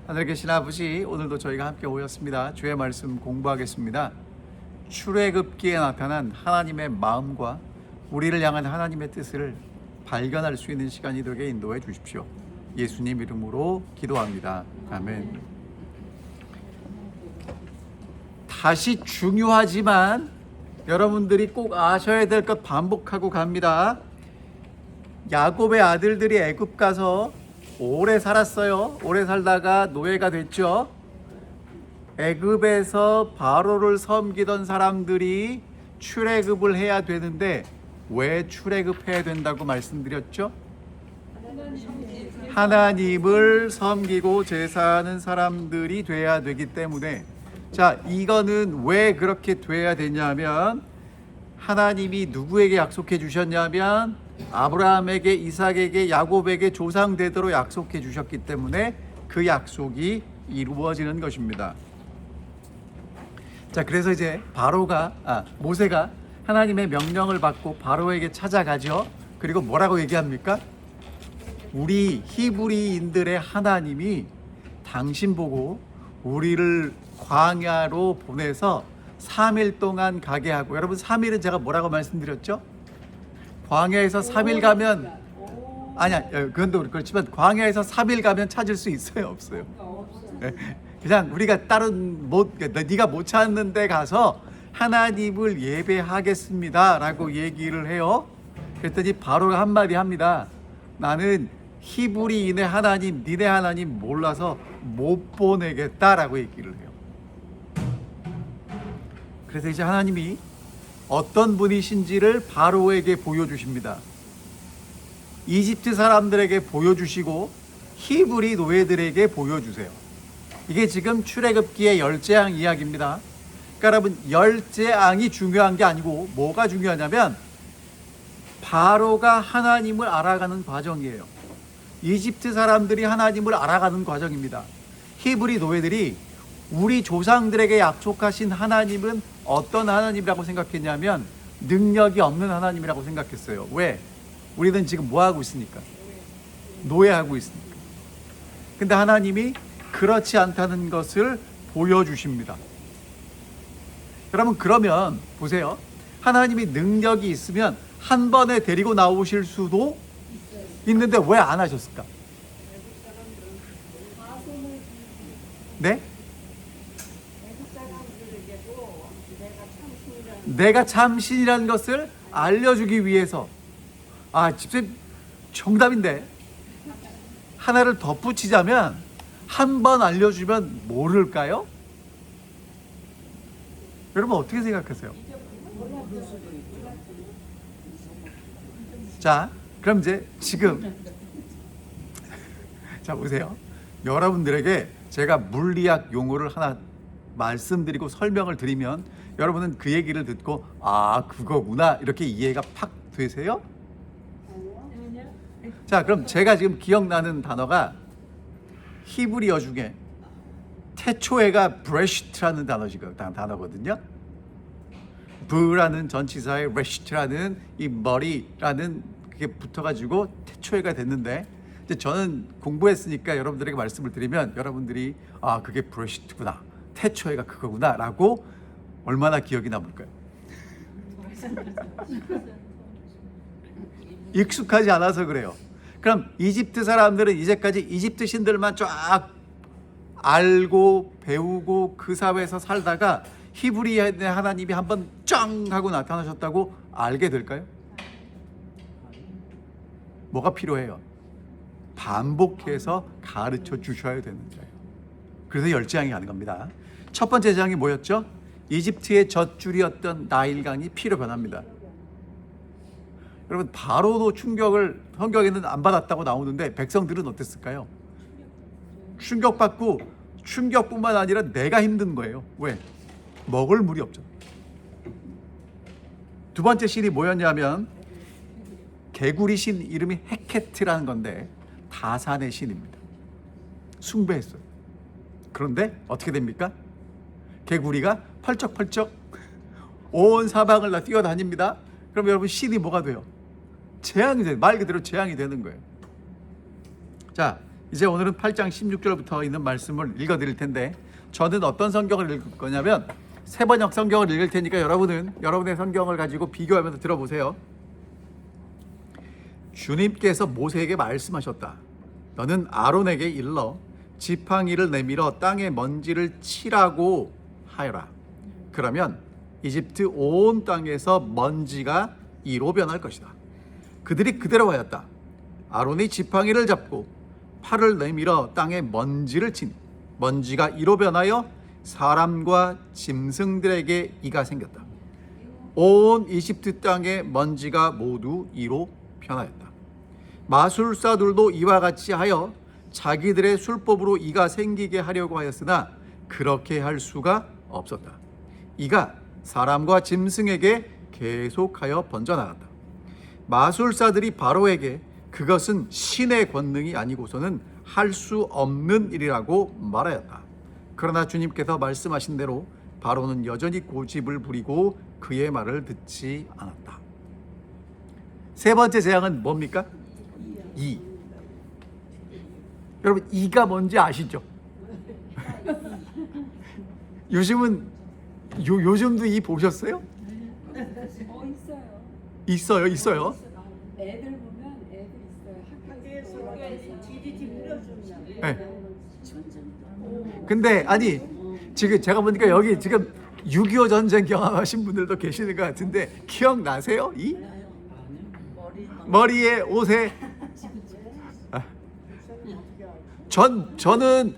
하늘에 계신 아버지, 오늘도 저희가 함께 모였습니다. 주의 말씀 공부하겠습니다. 출애굽기에 나타난 하나님의 마음과 우리를 향한 하나님의 뜻을 발견할 수 있는 시간이 되게 인도해 주십시오. 예수님 이름으로 기도합니다. 아멘. 다시 중요하지만 여러분들이 꼭 아셔야 될 것 반복하고 갑니다. 야곱의 아들들이 애굽 가서 오래 살았어요. 오래 살다가 노예가 됐죠. 애굽에서 바로를 섬기던 사람들이 출애굽을 해야 되는데 왜 출애굽해야 된다고 말씀드렸죠? 하나님을 섬기고 제사하는 사람들이 돼야 되기 때문에, 자, 이거는 왜 그렇게 돼야 되냐면, 하나님이 누구에게 약속해 주셨냐면 아브라함에게, 이삭에게, 야곱에게 조상대대로 약속해 주셨기 때문에 그 약속이 이루어지는 것입니다. 자, 그래서 이제 모세가 하나님의 명령을 받고 바로에게 찾아가죠. 그리고 뭐라고 얘기합니까? 우리 히브리인들의 하나님이 당신 보고 우리를 광야로 보내서 3일 동안 가게 하고, 여러분 3일은 제가 뭐라고 말씀드렸죠? 광야에서 3일 가면, 아니야, 그건 또 그렇지만 광야에서 3일 가면 찾을 수 있어요, 없어요? 그냥 우리가 네가 못 찾는 데 가서 하나님을 예배하겠습니다 라고 얘기를 해요. 그랬더니 바로가 한마디 합니다. 나는 히브리인의 하나님, 니네 하나님 몰라서 못 보내겠다라고 얘기를 해요. 그래서 이제 하나님이 어떤 분이신지를 바로에게 보여주십니다. 이집트 사람들에게 보여주시고 히브리 노예들에게 보여주세요. 이게 지금 출애굽기의 열재앙 이야기입니다. 그러니까 여러분, 열재앙이 중요한 게 아니고 뭐가 중요하냐면 바로가 하나님을 알아가는 과정이에요. 이집트 사람들이 하나님을 알아가는 과정입니다. 히브리 노예들이 우리 조상들에게 약속하신 하나님은 어떤 하나님이라고 생각했냐면 능력이 없는 하나님이라고 생각했어요. 왜? 우리는 지금 뭐 하고 있으니까? 노예하고 있으니까. 근데 하나님이 그렇지 않다는 것을 보여주십니다. 여러분, 그러면 보세요. 하나님이 능력이 있으면 한 번에 데리고 나오실 수도 있는데 왜 안 하셨을까? 네? 내가 참 신이라는 것을 알려주기 위해서. 집사님 정답인데, 하나를 덧붙이자면 한 번 알려주면 모를까요? 여러분 어떻게 생각하세요? 자, 그럼 이제 지금 자, 보세요. 여러분들에게 제가 물리학 용어를 하나 말씀드리고 설명을 드리면 여러분은 그 얘기를 듣고 그거구나 이렇게 이해가 팍 되세요? 자, 그럼 제가 지금 기억나는 단어가 히브리어 중에 태초에가 브레시트라는 단어거든요. 브라는 전치사에 레시트라는 이 머리라는 그게 붙어가지고 태초에가 됐는데, 이제 저는 공부했으니까 여러분들에게 말씀을 드리면 여러분들이 그게 브레시트구나, 태초에가 그거구나 라고 얼마나 기억이 남을까요? 익숙하지 않아서 그래요. 그럼 이집트 사람들은 이제까지 이집트 신들만 쫙 알고 배우고 그 사회에서 살다가 히브리의 하나님이 한번 짱 하고 나타나셨다고 알게 될까요? 뭐가 필요해요? 반복해서 가르쳐 주셔야 되는 거예요. 그래서 열재앙이 가는 겁니다. 첫 번째 재앙이 뭐였죠? 이집트의 젖줄이었던 나일강이 피로 변합니다. 여러분, 바로도 충격을 성경에는 안 받았다고 나오는데 백성들은 어땠을까요? 충격받고, 충격뿐만 아니라 내가 힘든 거예요. 왜? 먹을 물이 없죠. 두 번째 신이 뭐였냐면 개구리 신 이름이 헤케트라는 건데 다산의 신입니다. 숭배했어요. 그런데 어떻게 됩니까? 개구리가 펄쩍펄쩍 온 사방을 다 뛰어다닙니다. 그럼 여러분, 신이 뭐가 돼요? 재앙이 돼요. 말 그대로 재앙이 되는 거예요. 자, 이제 오늘은 8장 16절부터 있는 말씀을 읽어드릴 텐데, 저는 어떤 성경을 읽을 거냐면 세번역 성경을 읽을 테니까 여러분은 여러분의 성경을 가지고 비교하면서 들어보세요. 주님께서 모세에게 말씀하셨다. 너는 아론에게 일러 지팡이를 내밀어 땅에 먼지를 치라고 하여라. 그러면 이집트 온 땅에서 먼지가 이로 변할 것이다. 그들이 그대로 하였다. 아론이 지팡이를 잡고 팔을 내밀어 땅에 먼지를 치니 먼지가 이로 변하여 사람과 짐승들에게 이가 생겼다. 온 이집트 땅의 먼지가 모두 이로 변하였다. 마술사들도 이와 같이 하여 자기들의 술법으로 이가 생기게 하려고 하였으나 그렇게 할 수가 없었다. 이가 사람과 짐승에게 계속하여 번져나갔다. 마술사들이 바로에게 그것은 신의 권능이 아니고서는 할 수 없는 일이라고 말하였다. 그러나 주님께서 말씀하신 대로 바로는 여전히 고집을 부리고 그의 말을 듣지 않았다. 세 번째 재앙은 뭡니까? 이. 여러분, 이가 뭔지 아시죠? 요즘도 이 보셨어요? 있어요. 애들 보면 애들 있어요. 학교에서 지지지 물어주면. 네. 근데 아니, 지금 제가 보니까 여기 지금 6.25 전쟁 경험하신 분들도 계시는 것 같은데 기억나세요? 이 머리에 옷에 저는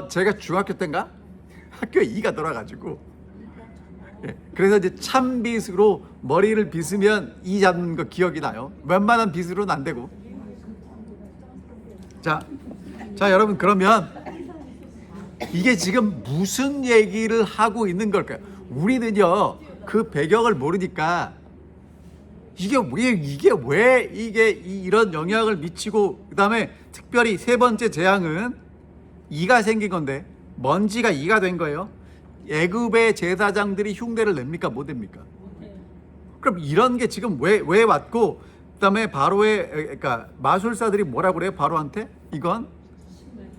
제가 중학교 때인가 학교에 이가 돌아가지고, 그래서 이제 찬빗으로 머리를 빗으면 이 잡는 거 기억이 나요. 웬만한 빗으로는 안 되고. 자 여러분, 그러면 이게 지금 무슨 얘기를 하고 있는 걸까요? 우리는요 그 배경을 모르니까 이게 왜 이런 영향을 미치고, 그 다음에 특별히 세 번째 재앙은 이가 생긴 건데 먼지가 이가 된 거예요. 애굽의 제사장들이 흉내를 냅니까? 못 냅니까? 그럼 이런 게 지금 왜 왔고, 그 다음에 바로의, 그러니까 마술사들이 뭐라고 그래요? 바로한테 이건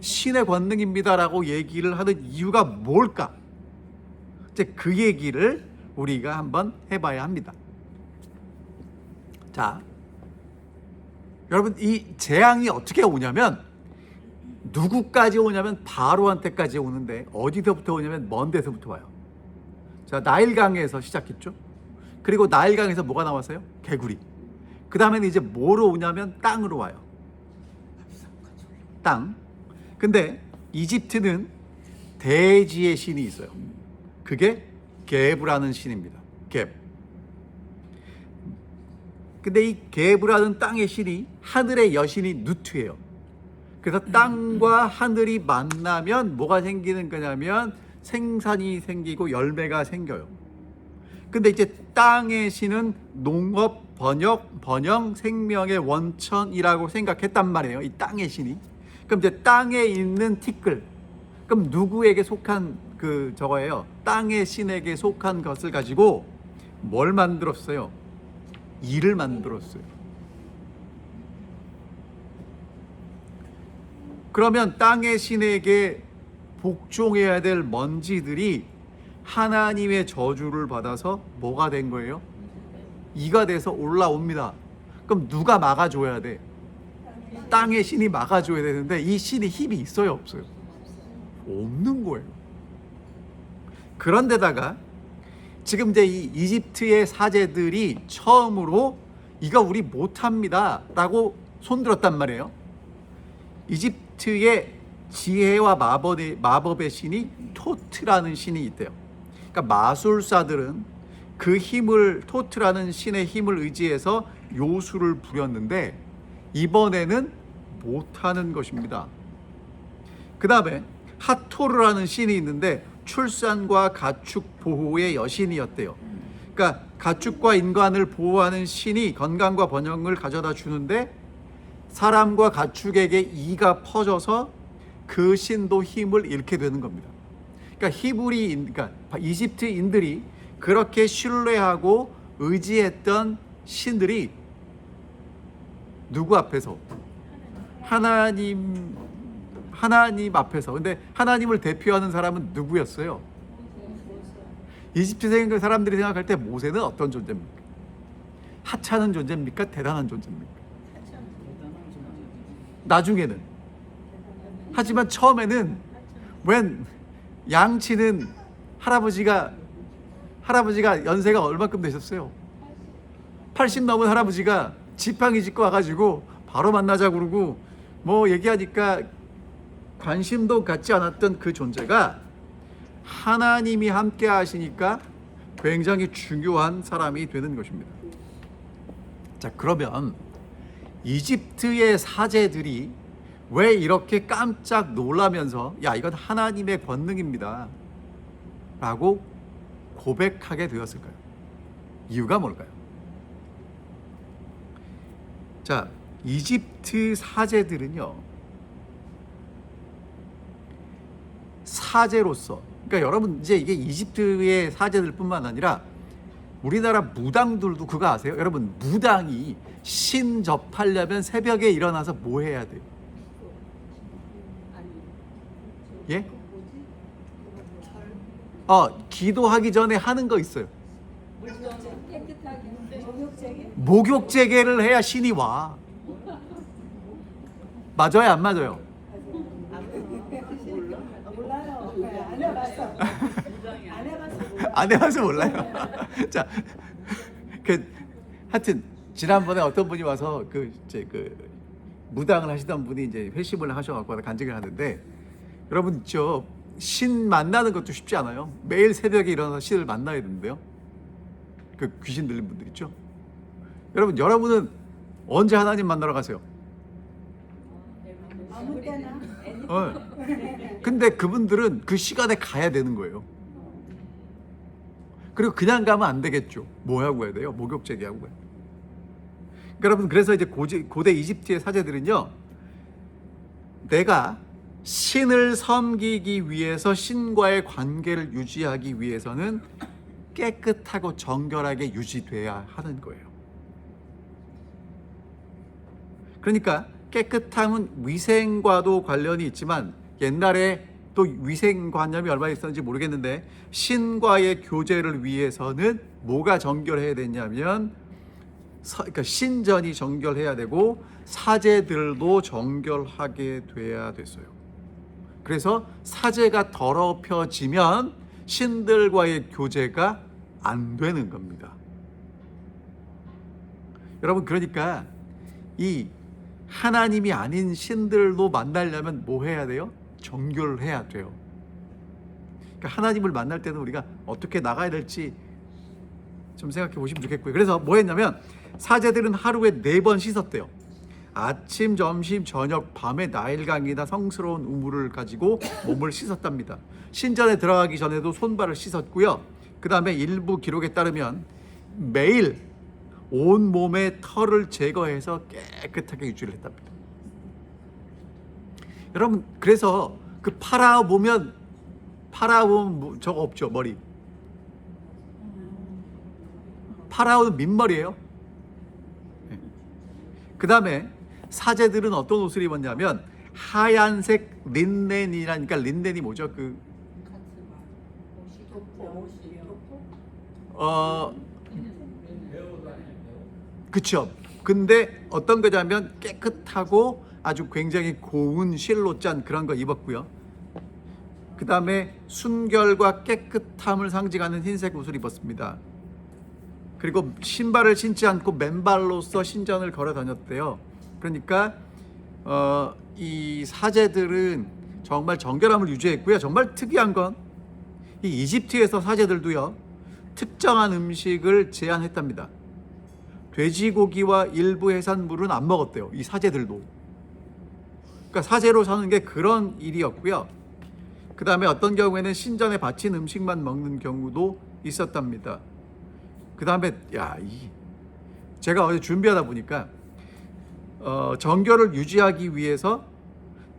신의 권능입니다라고 얘기를 하는 이유가 뭘까? 이제 그 얘기를 우리가 한번 해봐야 합니다. 자, 여러분, 이 재앙이 어떻게 오냐면 누구까지 오냐면 바로한테까지 오는데 어디서부터 오냐면 먼 데서부터 와요. 자, 나일강에서 시작했죠. 그리고 나일강에서 뭐가 나왔어요? 개구리. 그 다음에는 이제 뭐로 오냐면 땅으로 와요. 땅. 근데 이집트는 대지의 신이 있어요. 그게 게브라는 신입니다. 갭. 근데 이 게브라는 땅의 신이 하늘의 여신이 누트예요. 그래서 땅과 하늘이 만나면 뭐가 생기는 거냐면 생산이 생기고 열매가 생겨요. 근데 이제 땅의 신은 농업, 번영, 생명의 원천이라고 생각했단 말이에요. 이 땅의 신이. 그럼 이제 땅에 있는 티끌. 그럼 누구에게 속한 저거예요? 땅의 신에게 속한 것을 가지고 뭘 만들었어요? 이를 만들었어요. 그러면 땅의 신에게 복종해야 될 먼지들이 하나님의 저주를 받아서 뭐가 된 거예요? 이가 돼서 올라옵니다. 그럼 누가 막아줘야 돼? 땅의 신이 막아줘야 되는데 이 신이 힘이 있어요, 없어요? 없는 거예요. 그런데다가 지금 이제 이 이집트의 사제들이 처음으로 이거 우리 못합니다 라고 손들었단 말이에요. 이집트의 지혜와 마법의 신이 토트라는 신이 있대요. 그러니까 마술사들은 그 힘을, 토트라는 신의 힘을 의지해서 요술을 부렸는데 이번에는 못하는 것입니다. 그 다음에 하토르라는 신이 있는데 출산과 가축 보호의 여신이었대요. 그러니까 가축과 인간을 보호하는 신이 건강과 번영을 가져다 주는데 사람과 가축에게 이가 퍼져서 그 신도 힘을 잃게 되는 겁니다. 그러니까 그러니까 이집트인들이 그렇게 신뢰하고 의지했던 신들이 누구 앞에서? 하나님 앞에서. 근데 하나님을 대표하는 사람은 누구였어요? 이집트 사람들이 생각할 때 모세는 어떤 존재입니까? 하찮은 존재입니까? 대단한 존재입니까? 나중에는. 하지만 처음에는 웬 양치는 할아버지가 연세가 얼마큼 되셨어요? 80 넘은 할아버지가 지팡이 짚고 와가지고 바로 만나자고 그러고 뭐 얘기하니까 관심도 갖지 않았던 그 존재가 하나님이 함께 하시니까 굉장히 중요한 사람이 되는 것입니다. 자, 그러면 이집트의 사제들이 왜 이렇게 깜짝 놀라면서 야, 이건 하나님의 권능입니다 라고 고백하게 되었을까요? 이유가 뭘까요? 자, 이집트 사제들은요, 사제로서, 그러니까 여러분 이제 이게 이집트의 사제들뿐만 아니라 우리나라 무당들도 그거 아세요? 여러분, 무당이 신 접하려면 새벽에 일어나서 뭐 해야 돼요? 예? 기도하기 전에 하는 거 있어요. 목욕제계를 해야 신이 와. 맞아요, 안 맞아요? 몰라요. 안 해봤어. 안 해봤어. 안 해봐서 몰라요. 자, 하여튼 지난번에 어떤 분이 와서 무당을 하시던 분이 이제 회심을 하셔갖고 간증을 하는데, 여러분 있죠, 신 만나는 것도 쉽지 않아요. 매일 새벽에 일어나서 신을 만나야 되는데요. 그 귀신 들린 분들 있죠. 여러분은 언제 하나님 만나러 가세요? 아무 때나. 근데 그분들은 그 시간에 가야 되는 거예요. 그리고 그냥 가면 안 되겠죠. 뭐 하고 해야 돼요? 목욕제기 하고 해요. 여러분, 그래서 이제 고대 이집트의 사제들은요, 내가 신을 섬기기 위해서, 신과의 관계를 유지하기 위해서는 깨끗하고 정결하게 유지돼야 하는 거예요. 그러니까 깨끗함은 위생과도 관련이 있지만, 옛날에 또 위생관념이 얼마나 있었는지 모르겠는데, 신과의 교제를 위해서는 뭐가 정결해야 되냐면, 그러니까 신전이 정결해야 되고 사제들도 정결하게 돼야 됐어요. 그래서 사제가 더럽혀지면 신들과의 교제가 안 되는 겁니다. 여러분, 그러니까 이 하나님이 아닌 신들도 만나려면 뭐 해야 돼요? 정결해야 돼요. 그러니까 하나님을 만날 때는 우리가 어떻게 나가야 될지 좀 생각해 보시면 좋겠고요. 그래서 뭐 했냐면, 사제들은 하루에 4번 씻었대요. 아침, 점심, 저녁, 밤에 나일강이나 성스러운 우물을 가지고 몸을 씻었답니다. 신전에 들어가기 전에도 손발을 씻었고요. 그 다음에 일부 기록에 따르면 매일 온 몸의 털을 제거해서 깨끗하게 유지를 했답니다. 여러분, 그래서 그 파라오 보면 저거 없죠, 머리. 파라오는 민머리예요. 그 다음에 사제들은 어떤 옷을 입었냐면 하얀색 린넨이라니까, 린넨이 뭐죠? 그쵸. 근데 어떤 거냐면 깨끗하고 아주 굉장히 고운 실로 짠 그런 거 입었고요. 그 다음에 순결과 깨끗함을 상징하는 흰색 옷을 입었습니다. 그리고 신발을 신지 않고 맨발로서 신전을 걸어 다녔대요. 그러니까 이 사제들은 정말 정결함을 유지했고요. 정말 특이한 건 이 이집트에서 사제들도요, 특정한 음식을 제한했답니다. 돼지고기와 일부 해산물은 안 먹었대요, 이 사제들도. 그러니까 사제로 사는 게 그런 일이었고요. 그 다음에 어떤 경우에는 신전에 바친 음식만 먹는 경우도 있었답니다. 그 다음에 제가 어제 준비하다 보니까 정결을 유지하기 위해서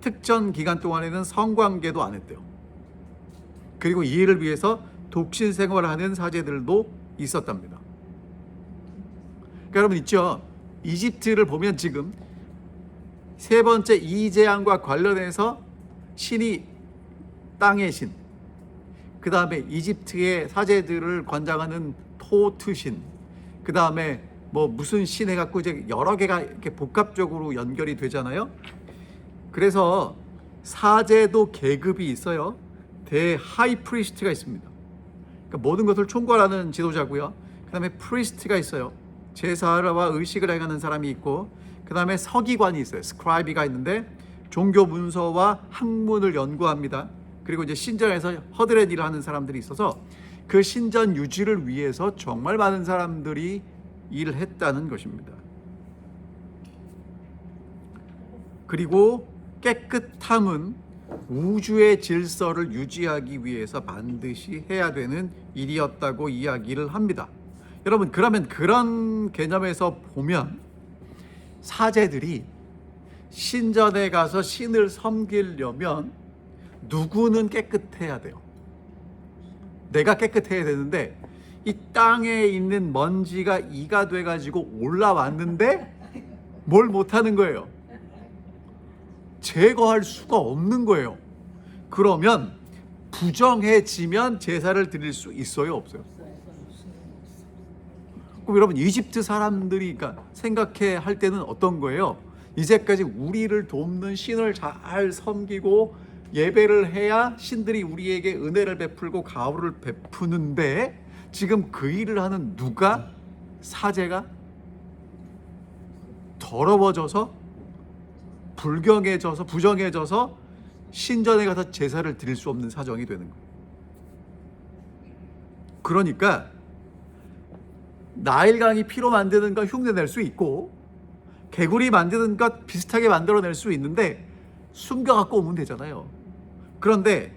특정 기간 동안에는 성관계도 안 했대요. 그리고 이 일을 위해서 독신 생활을 하는 사제들도 있었답니다. 그러니까 여러분 있죠, 이집트를 보면 지금 세 번째 이 재앙과 관련해서 신이 땅의 신, 그 다음에 이집트의 사제들을 관장하는 토트신, 그 다음에 뭐 무슨 신 해갖고 이제 여러 개가 이렇게 복합적으로 연결이 되잖아요. 그래서 사제도 계급이 있어요. 대하이프리스트가 있습니다. 그러니까 모든 것을 총괄하는 지도자고요. 그 다음에 프리스트가 있어요. 제사와 의식을 행하는 사람이 있고, 그 다음에 서기관이 있어요. 스크라이비가 있는데 종교 문서와 학문을 연구합니다. 그리고 이제 신전에서 허드렛 일을 하는 사람들이 있어서 그 신전 유지를 위해서 정말 많은 사람들이 일을 했다는 것입니다. 그리고 깨끗함은 우주의 질서를 유지하기 위해서 반드시 해야 되는 일이었다고 이야기를 합니다. 여러분, 그러면 그런 개념에서 보면 사제들이 신전에 가서 신을 섬기려면 누구는 깨끗해야 돼요. 내가 깨끗해야 되는데 이 땅에 있는 먼지가 이가 돼가지고 올라왔는데 뭘 못하는 거예요. 제거할 수가 없는 거예요. 그러면 부정해지면 제사를 드릴 수 있어요, 없어요? 그럼 여러분, 이집트 사람들이 그러니까 생각해 할 때는 어떤 거예요? 이제까지 우리를 돕는 신을 잘 섬기고 예배를 해야 신들이 우리에게 은혜를 베풀고 가호를 베푸는데 지금 그 일을 하는 누가? 사제가 더러워져서 불경해져서 부정해져서 신전에 가서 제사를 드릴 수 없는 사정이 되는 거예요. 그러니까 나일강이 피로 만드는 것 흉내낼 수 있고 개구리 만드는 것 비슷하게 만들어낼 수 있는데 숨겨갖고 오면 되잖아요. 그런데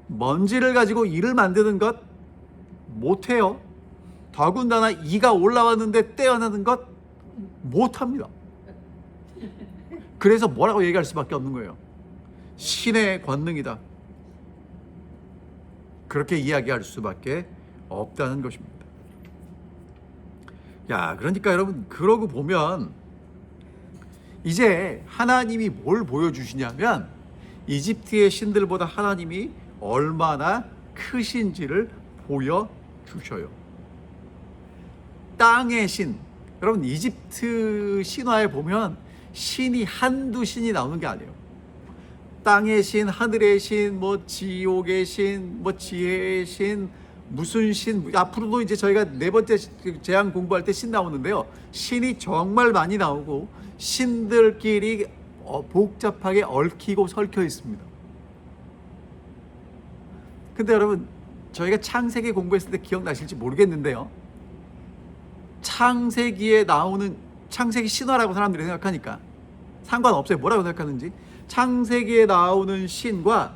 먼지를 가지고 이를 만드는 것 못해요. 더군다나 이가 올라왔는데 떼어내는 것 못합니다. 그래서 뭐라고 얘기할 수밖에 없는 거예요. 신의 권능이다. 그렇게 이야기할 수밖에 없다는 것입니다. 야, 그러니까 여러분, 그러고 보면 이제 하나님이 뭘 보여주시냐면 이집트의 신들보다 하나님이 얼마나 크신지를 보여주셔요. 땅의 신, 여러분, 이집트 신화에 보면 신이 한두 신이 나오는 게 아니에요. 땅의 신, 하늘의 신, 뭐 지옥의 신, 뭐 지혜의 신, 무슨 신, 앞으로도 이제 저희가 네 번째 재앙 공부할 때 신 나오는데요. 신이 정말 많이 나오고 신들끼리 복잡하게 얽히고 설켜 있습니다. 근데 여러분, 저희가 창세기 공부했을 때 기억나실지 모르겠는데요. 창세기에 나오는, 창세기 신화라고 사람들이 생각하니까 상관없어요. 뭐라고 생각하는지. 창세기에 나오는 신과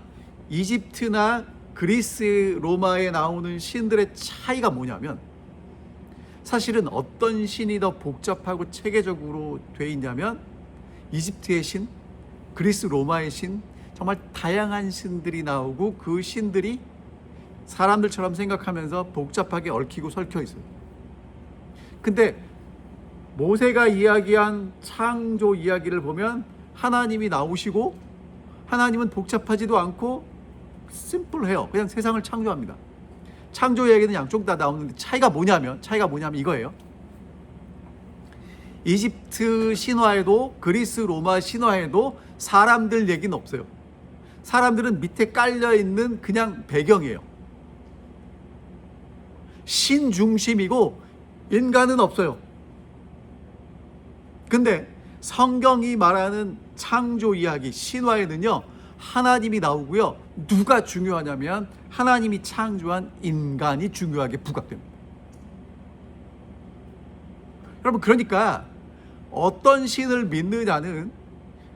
이집트나 그리스, 로마에 나오는 신들의 차이가 뭐냐면 사실은 어떤 신이 더 복잡하고 체계적으로 돼 있냐면 이집트의 신, 그리스, 로마의 신, 정말 다양한 신들이 나오고 그 신들이 사람들처럼 생각하면서 복잡하게 얽히고 설켜 있어요. 근데 모세가 이야기한 창조 이야기를 보면 하나님이 나오시고 하나님은 복잡하지도 않고 심플해요. 그냥 세상을 창조합니다. 창조 이야기는 양쪽 다 나오는데 차이가 뭐냐면 이거예요. 이집트 신화에도 그리스 로마 신화에도 사람들 얘기는 없어요. 사람들은 밑에 깔려있는 그냥 배경이에요. 신 중심이고 인간은 없어요. 근데 성경이 말하는 창조 이야기 신화에는요, 하나님이 나오고요. 누가 중요하냐면 하나님이 창조한 인간이 중요하게 부각됩니다. 여러분, 그러니까 어떤 신을 믿느냐는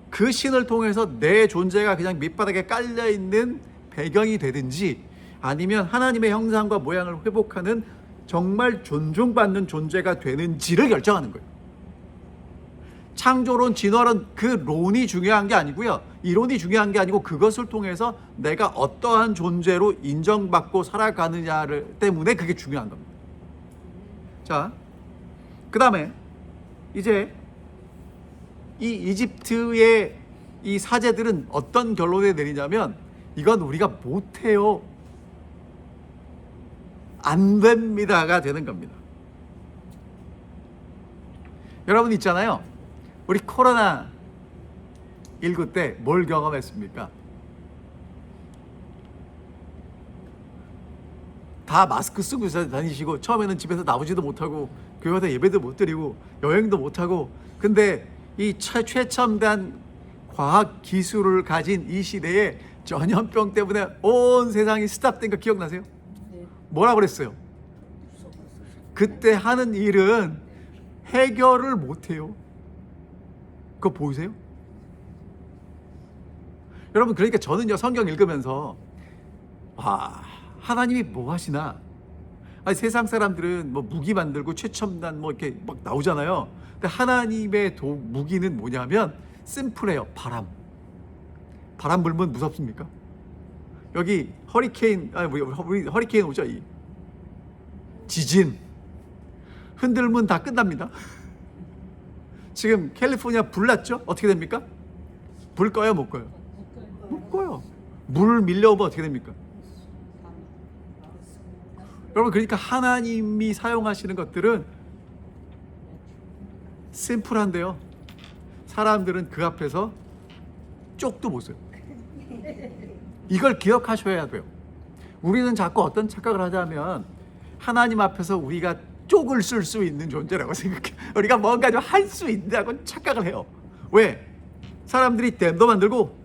그 신을 통해서 내 존재가 그냥 밑바닥에 깔려있는 배경이 되든지 아니면 하나님의 형상과 모양을 회복하는 정말 존중받는 존재가 되는지를 결정하는 거예요. 창조론, 진화론, 그 론이 중요한 게 아니고요. 이론이 중요한 게 아니고 그것을 통해서 내가 어떠한 존재로 인정받고 살아가느냐를 때문에 그게 중요한 겁니다. 자, 그 다음에 이제 이 이집트의 이 사제들은 어떤 결론에 내리냐면 이건 우리가 못해요. 안 됩니다가 되는 겁니다. 여러분 있잖아요. 우리 코로나 19 때 뭘 경험했습니까? 다 마스크 쓰고 다니시고 처음에는 집에서 나오지도 못하고 교회에서 예배도 못 드리고 여행도 못하고, 근데 이 최첨단 과학 기술을 가진 이 시대에 전염병 때문에 온 세상이 스탑된 거 기억나세요? 뭐라 그랬어요? 그때 하는 일은 해결을 못해요. 그거 보이세요? 여러분, 그러니까 저는요 성경 읽으면서 하나님이 뭐 하시나? 아니, 세상 사람들은 뭐 무기 만들고 최첨단 뭐 이렇게 막 나오잖아요. 근데 하나님의 무기는 뭐냐면 심플해요. 바람 불면 무섭습니까? 여기 허리케인, 우리 허리케인 오죠. 이 지진 흔들면 다 끝납니다. 지금 캘리포니아 불 났죠? 어떻게 됩니까? 불 꺼요, 못 꺼요? 못 꺼요. 물 밀려오면 어떻게 됩니까? 여러분, 그러니까 하나님이 사용하시는 것들은 심플한데요, 사람들은 그 앞에서 쪽도 못 써요. 이걸 기억하셔야 돼요. 우리는 자꾸 어떤 착각을 하자면 하나님 앞에서 우리가 쪽을 쓸 수 있는 존재라고 생각해요. 우리가 뭔가 좀 할 수 있다고 착각을 해요. 왜? 사람들이 댐도 만들고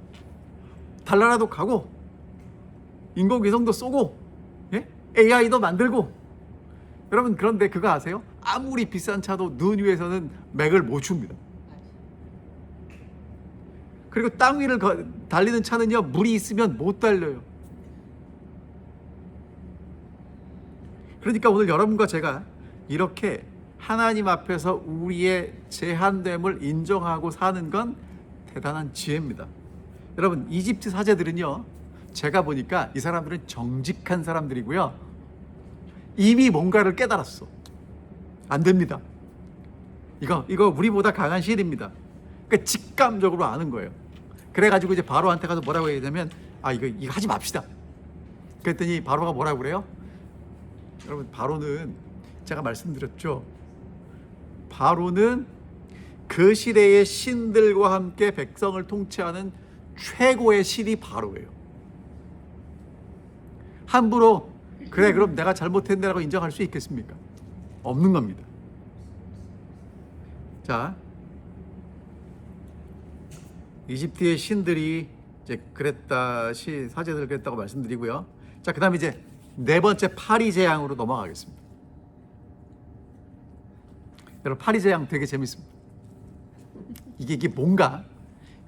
달나라도 가고 인공위성도 쏘고, 예? AI도 만들고. 여러분, 그런데 그거 아세요? 아무리 비싼 차도 눈 위에서는 맥을 못 춥니다. 그리고 땅 위를 달리는 차는요, 물이 있으면 못 달려요. 그러니까 오늘 여러분과 제가 이렇게 하나님 앞에서 우리의 제한됨을 인정하고 사는 건 대단한 지혜입니다. 여러분, 이집트 사제들은요, 제가 보니까 이 사람들은 정직한 사람들이고요, 이미 뭔가를 깨달았어. 안 됩니다. 이거 우리보다 강한 신입니다. 그러니까 직감적으로 아는 거예요. 그래가지고 이제 바로한테 가서 뭐라고 얘기하냐면 이거 하지 맙시다. 그랬더니 바로가 뭐라고 그래요? 여러분, 바로는 제가 말씀드렸죠. 바로는 그 시대의 신들과 함께 백성을 통치하는 최고의 신이 바로예요. 함부로 그래 그럼 내가 잘못했네라고 인정할 수 있겠습니까? 없는 겁니다. 자, 이집트의 신들이 이제 사제들 그랬다고 말씀드리고요. 자, 그다음에 이제 네 번째 파리 재앙으로 넘어가겠습니다. 여러분, 파리 재앙 되게 재밌습니다. 이게 뭔가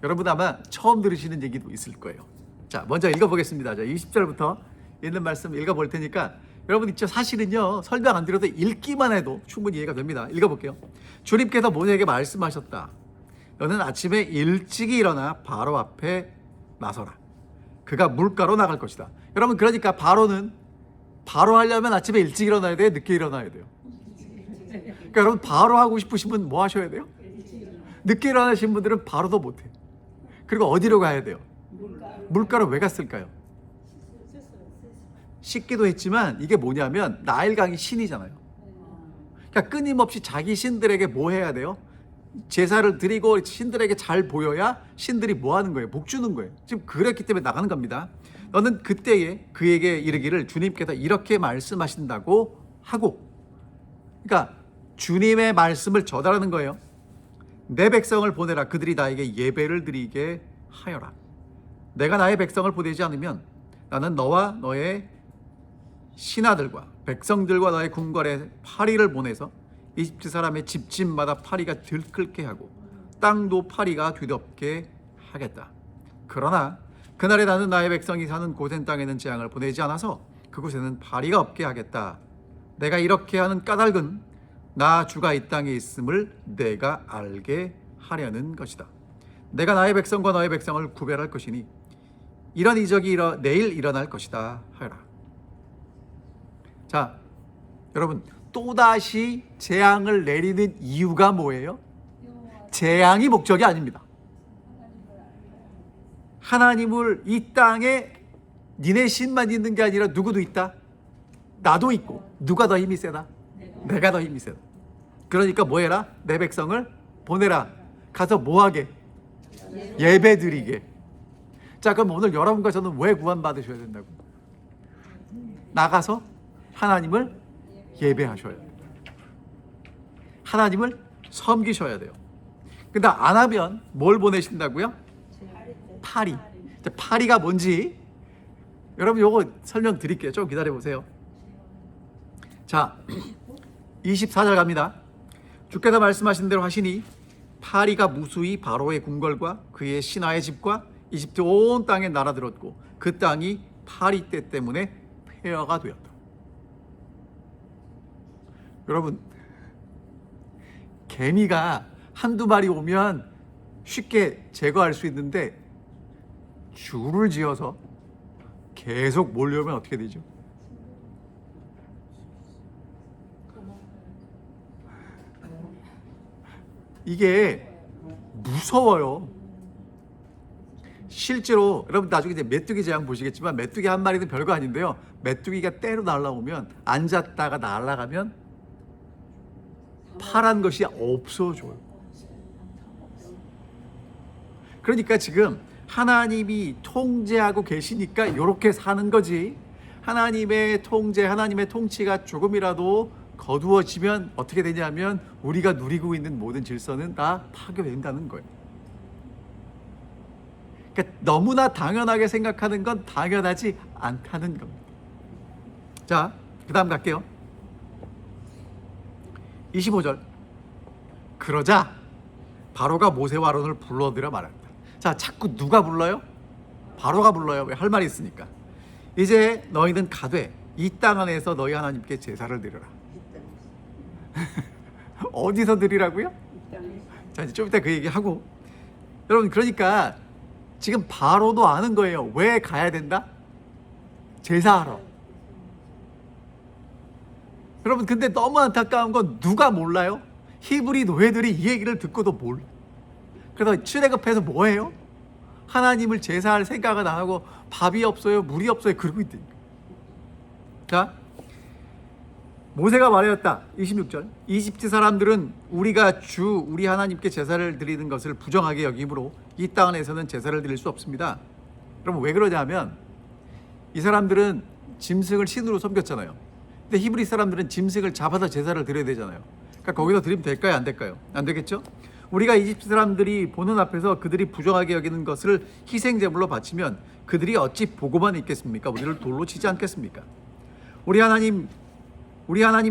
여러분 아마 처음 들으시는 얘기도 있을 거예요. 자, 먼저 읽어보겠습니다. 자, 20절부터 있는 말씀 읽어볼 테니까 여러분 있죠, 사실은요 설명 안 드려도 읽기만 해도 충분히 이해가 됩니다. 읽어볼게요. 주님께서 모세에게 말씀하셨다. 너는 아침에 일찍이 일어나 바로 앞에 나서라. 그가 물가로 나갈 것이다. 여러분, 그러니까 바로 하려면 아침에 일찍 일어나야 돼요? 늦게 일어나야 돼요? 그러니까 여러분, 바로 하고 싶으시면 뭐 하셔야 돼요? 늦게 일어나신 분들은 바로도 못해요. 그리고 어디로 가야 돼요? 물가로 왜 갔을까요? 씻기도 했지만 이게 뭐냐면 나일강이 신이잖아요. 그러니까 끊임없이 자기 신들에게 뭐 해야 돼요? 제사를 드리고 신들에게 잘 보여야 신들이 뭐 하는 거예요? 복 주는 거예요. 지금 그랬기 때문에 나가는 겁니다. 너는 그때에 그에게 이르기를 주님께서 이렇게 말씀하신다고 하고, 그러니까 주님의 말씀을 전달하는 거예요. 내 백성을 보내라. 그들이 나에게 예배를 드리게 하여라. 내가 나의 백성을 보내지 않으면 나는 너와 너의 신하들과 백성들과 너의 궁궐에 파리를 보내서 이집트 사람의 집집마다 파리가 들끓게 하고 땅도 파리가 뒤덮게 하겠다. 그러나 그날에 나는 나의 백성이 사는 고센 땅에는 재앙을 보내지 않아서 그곳에는 파리가 없게 하겠다. 내가 이렇게 하는 까닭은 나 주가 이 땅에 있음을 내가 알게 하려는 것이다. 내가 나의 백성과 너의 백성을 구별할 것이니 이런 이적이 내일 일어날 것이다 하여라. 자, 여러분, 또다시 재앙을 내리는 이유가 뭐예요? 재앙이 목적이 아닙니다. 하나님을 이 땅에 니네 신만 있는 게 아니라 누구도 있다? 나도 있고. 누가 더 힘이 세다? 내가 더 힘이 세다. 그러니까 뭐 해라? 내 백성을 보내라. 가서 뭐 하게? 예배 드리게. 자, 그럼 오늘 여러분과 저는 왜 구원 받으셔야 된다고? 나가서 하나님을 예배하셔야 돼요. 하나님을 섬기셔야 돼요. 근데 안 하면 뭘 보내신다고요? 파리. 파리가 뭔지 여러분 요거 설명드릴게요. 좀 기다려보세요. 자, 24절 갑니다. 주께서 말씀하신 대로 하시니 파리가 무수히 바로의 궁궐과 그의 신하의 집과 이집트 온 땅에 날아들었고 그 땅이 파리 때 때문에 폐허가 되었다. 여러분, 개미가 한두 마리 오면 쉽게 제거할 수 있는데 줄을 지어서 계속 몰려오면 어떻게 되죠? 이게 무서워요. 실제로 여러분 나중에 이제 메뚜기 재앙 보시겠지만 메뚜기 한 마리는 별거 아닌데요. 메뚜기가 때로 날아오면 앉았다가 날아가면 파란 것이 없어져요. 그러니까 지금 하나님이 통제하고 계시니까 이렇게 사는 거지. 하나님의 통제, 하나님의 통치가 조금이라도 거두어지면 어떻게 되냐면 우리가 누리고 있는 모든 질서는 다 파괴된다는 거예요. 그러니까 너무나 당연하게 생각하는 건 당연하지 않다는 겁니다. 자, 그 다음 갈게요. 25절. 그러자 바로가 모세와 아론을 불러들여 말한다. 자, 자꾸 누가 불러요? 바로가 불러요. 왜? 할 말이 있으니까. 이제 너희는 가되 이 땅 안에서 너희 하나님께 제사를 드려라. 어디서 드리라고요? 자, 이제 좀 이따 그 얘기하고. 여러분, 그러니까 지금 바로도 아는 거예요. 왜 가야 된다? 제사하러. 여러분, 근데 너무 안타까운 건 누가 몰라요? 히브리 노예들이 이 얘기를 듣고도 몰라. 그래서 출애굽해서 뭐해요? 하나님을 제사할 생각은 안 하고 밥이 없어요, 물이 없어요, 그러고 있다니까. 자, 모세가 말하였다. 26절. 이집트 사람들은 우리가 우리 하나님께 제사를 드리는 것을 부정하게 여기므로 이 땅 안에서는 제사를 드릴 수 없습니다. 그럼 왜 그러냐면 이 사람들은 짐승을 신으로 섬겼잖아요. 근데 히브리 사람들은 짐승을 잡아서 제사를 드려야 되잖아요. 그러니까 거기서 드리면 될까요? 안 될까요? 안 되겠죠? 우리가 이집트 사람들이 보는 앞에서 그들이 부정하게 여기는 것을 희생제물로 바치면 그들이 어찌 보고만 있겠습니까? 우리를 돌로 치지 않겠습니까? 우리 하나님이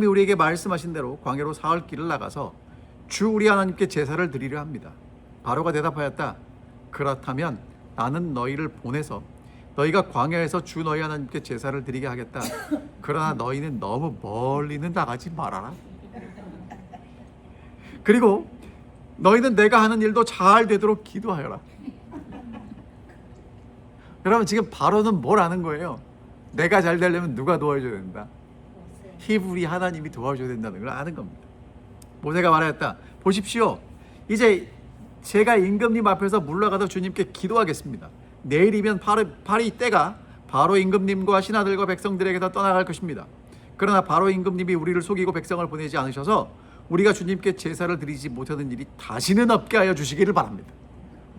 우리에게 말씀하신 대로 광야로 사흘 길을 나가서 주 우리 하나님께 제사를 드리려 합니다. 바로가 대답하였다. 그렇다면 나는 너희를 보내서 너희가 광야에서 주 너희 하나님께 제사를 드리게 하겠다. 그러나 너희는 너무 멀리는 나가지 말아라. 그리고 너희는 내가 하는 일도 잘 되도록 기도하여라. 여러분, 지금 바로는 뭘 아는 거예요? 내가 잘 되려면 누가 도와줘야 된다? 히브리 하나님이 도와줘야 된다는 걸 아는 겁니다. 모세가 말하였다. 보십시오. 이제 제가 임금님 앞에서 물러가서 주님께 기도하겠습니다. 내일이면 파리 때가 바로 임금님과 신하들과 백성들에게서 떠나갈 것입니다. 그러나 바로 임금님이 우리를 속이고 백성을 보내지 않으셔서 우리가 주님께 제사를 드리지 못하는 일이 다시는 없게 하여 주시기를 바랍니다.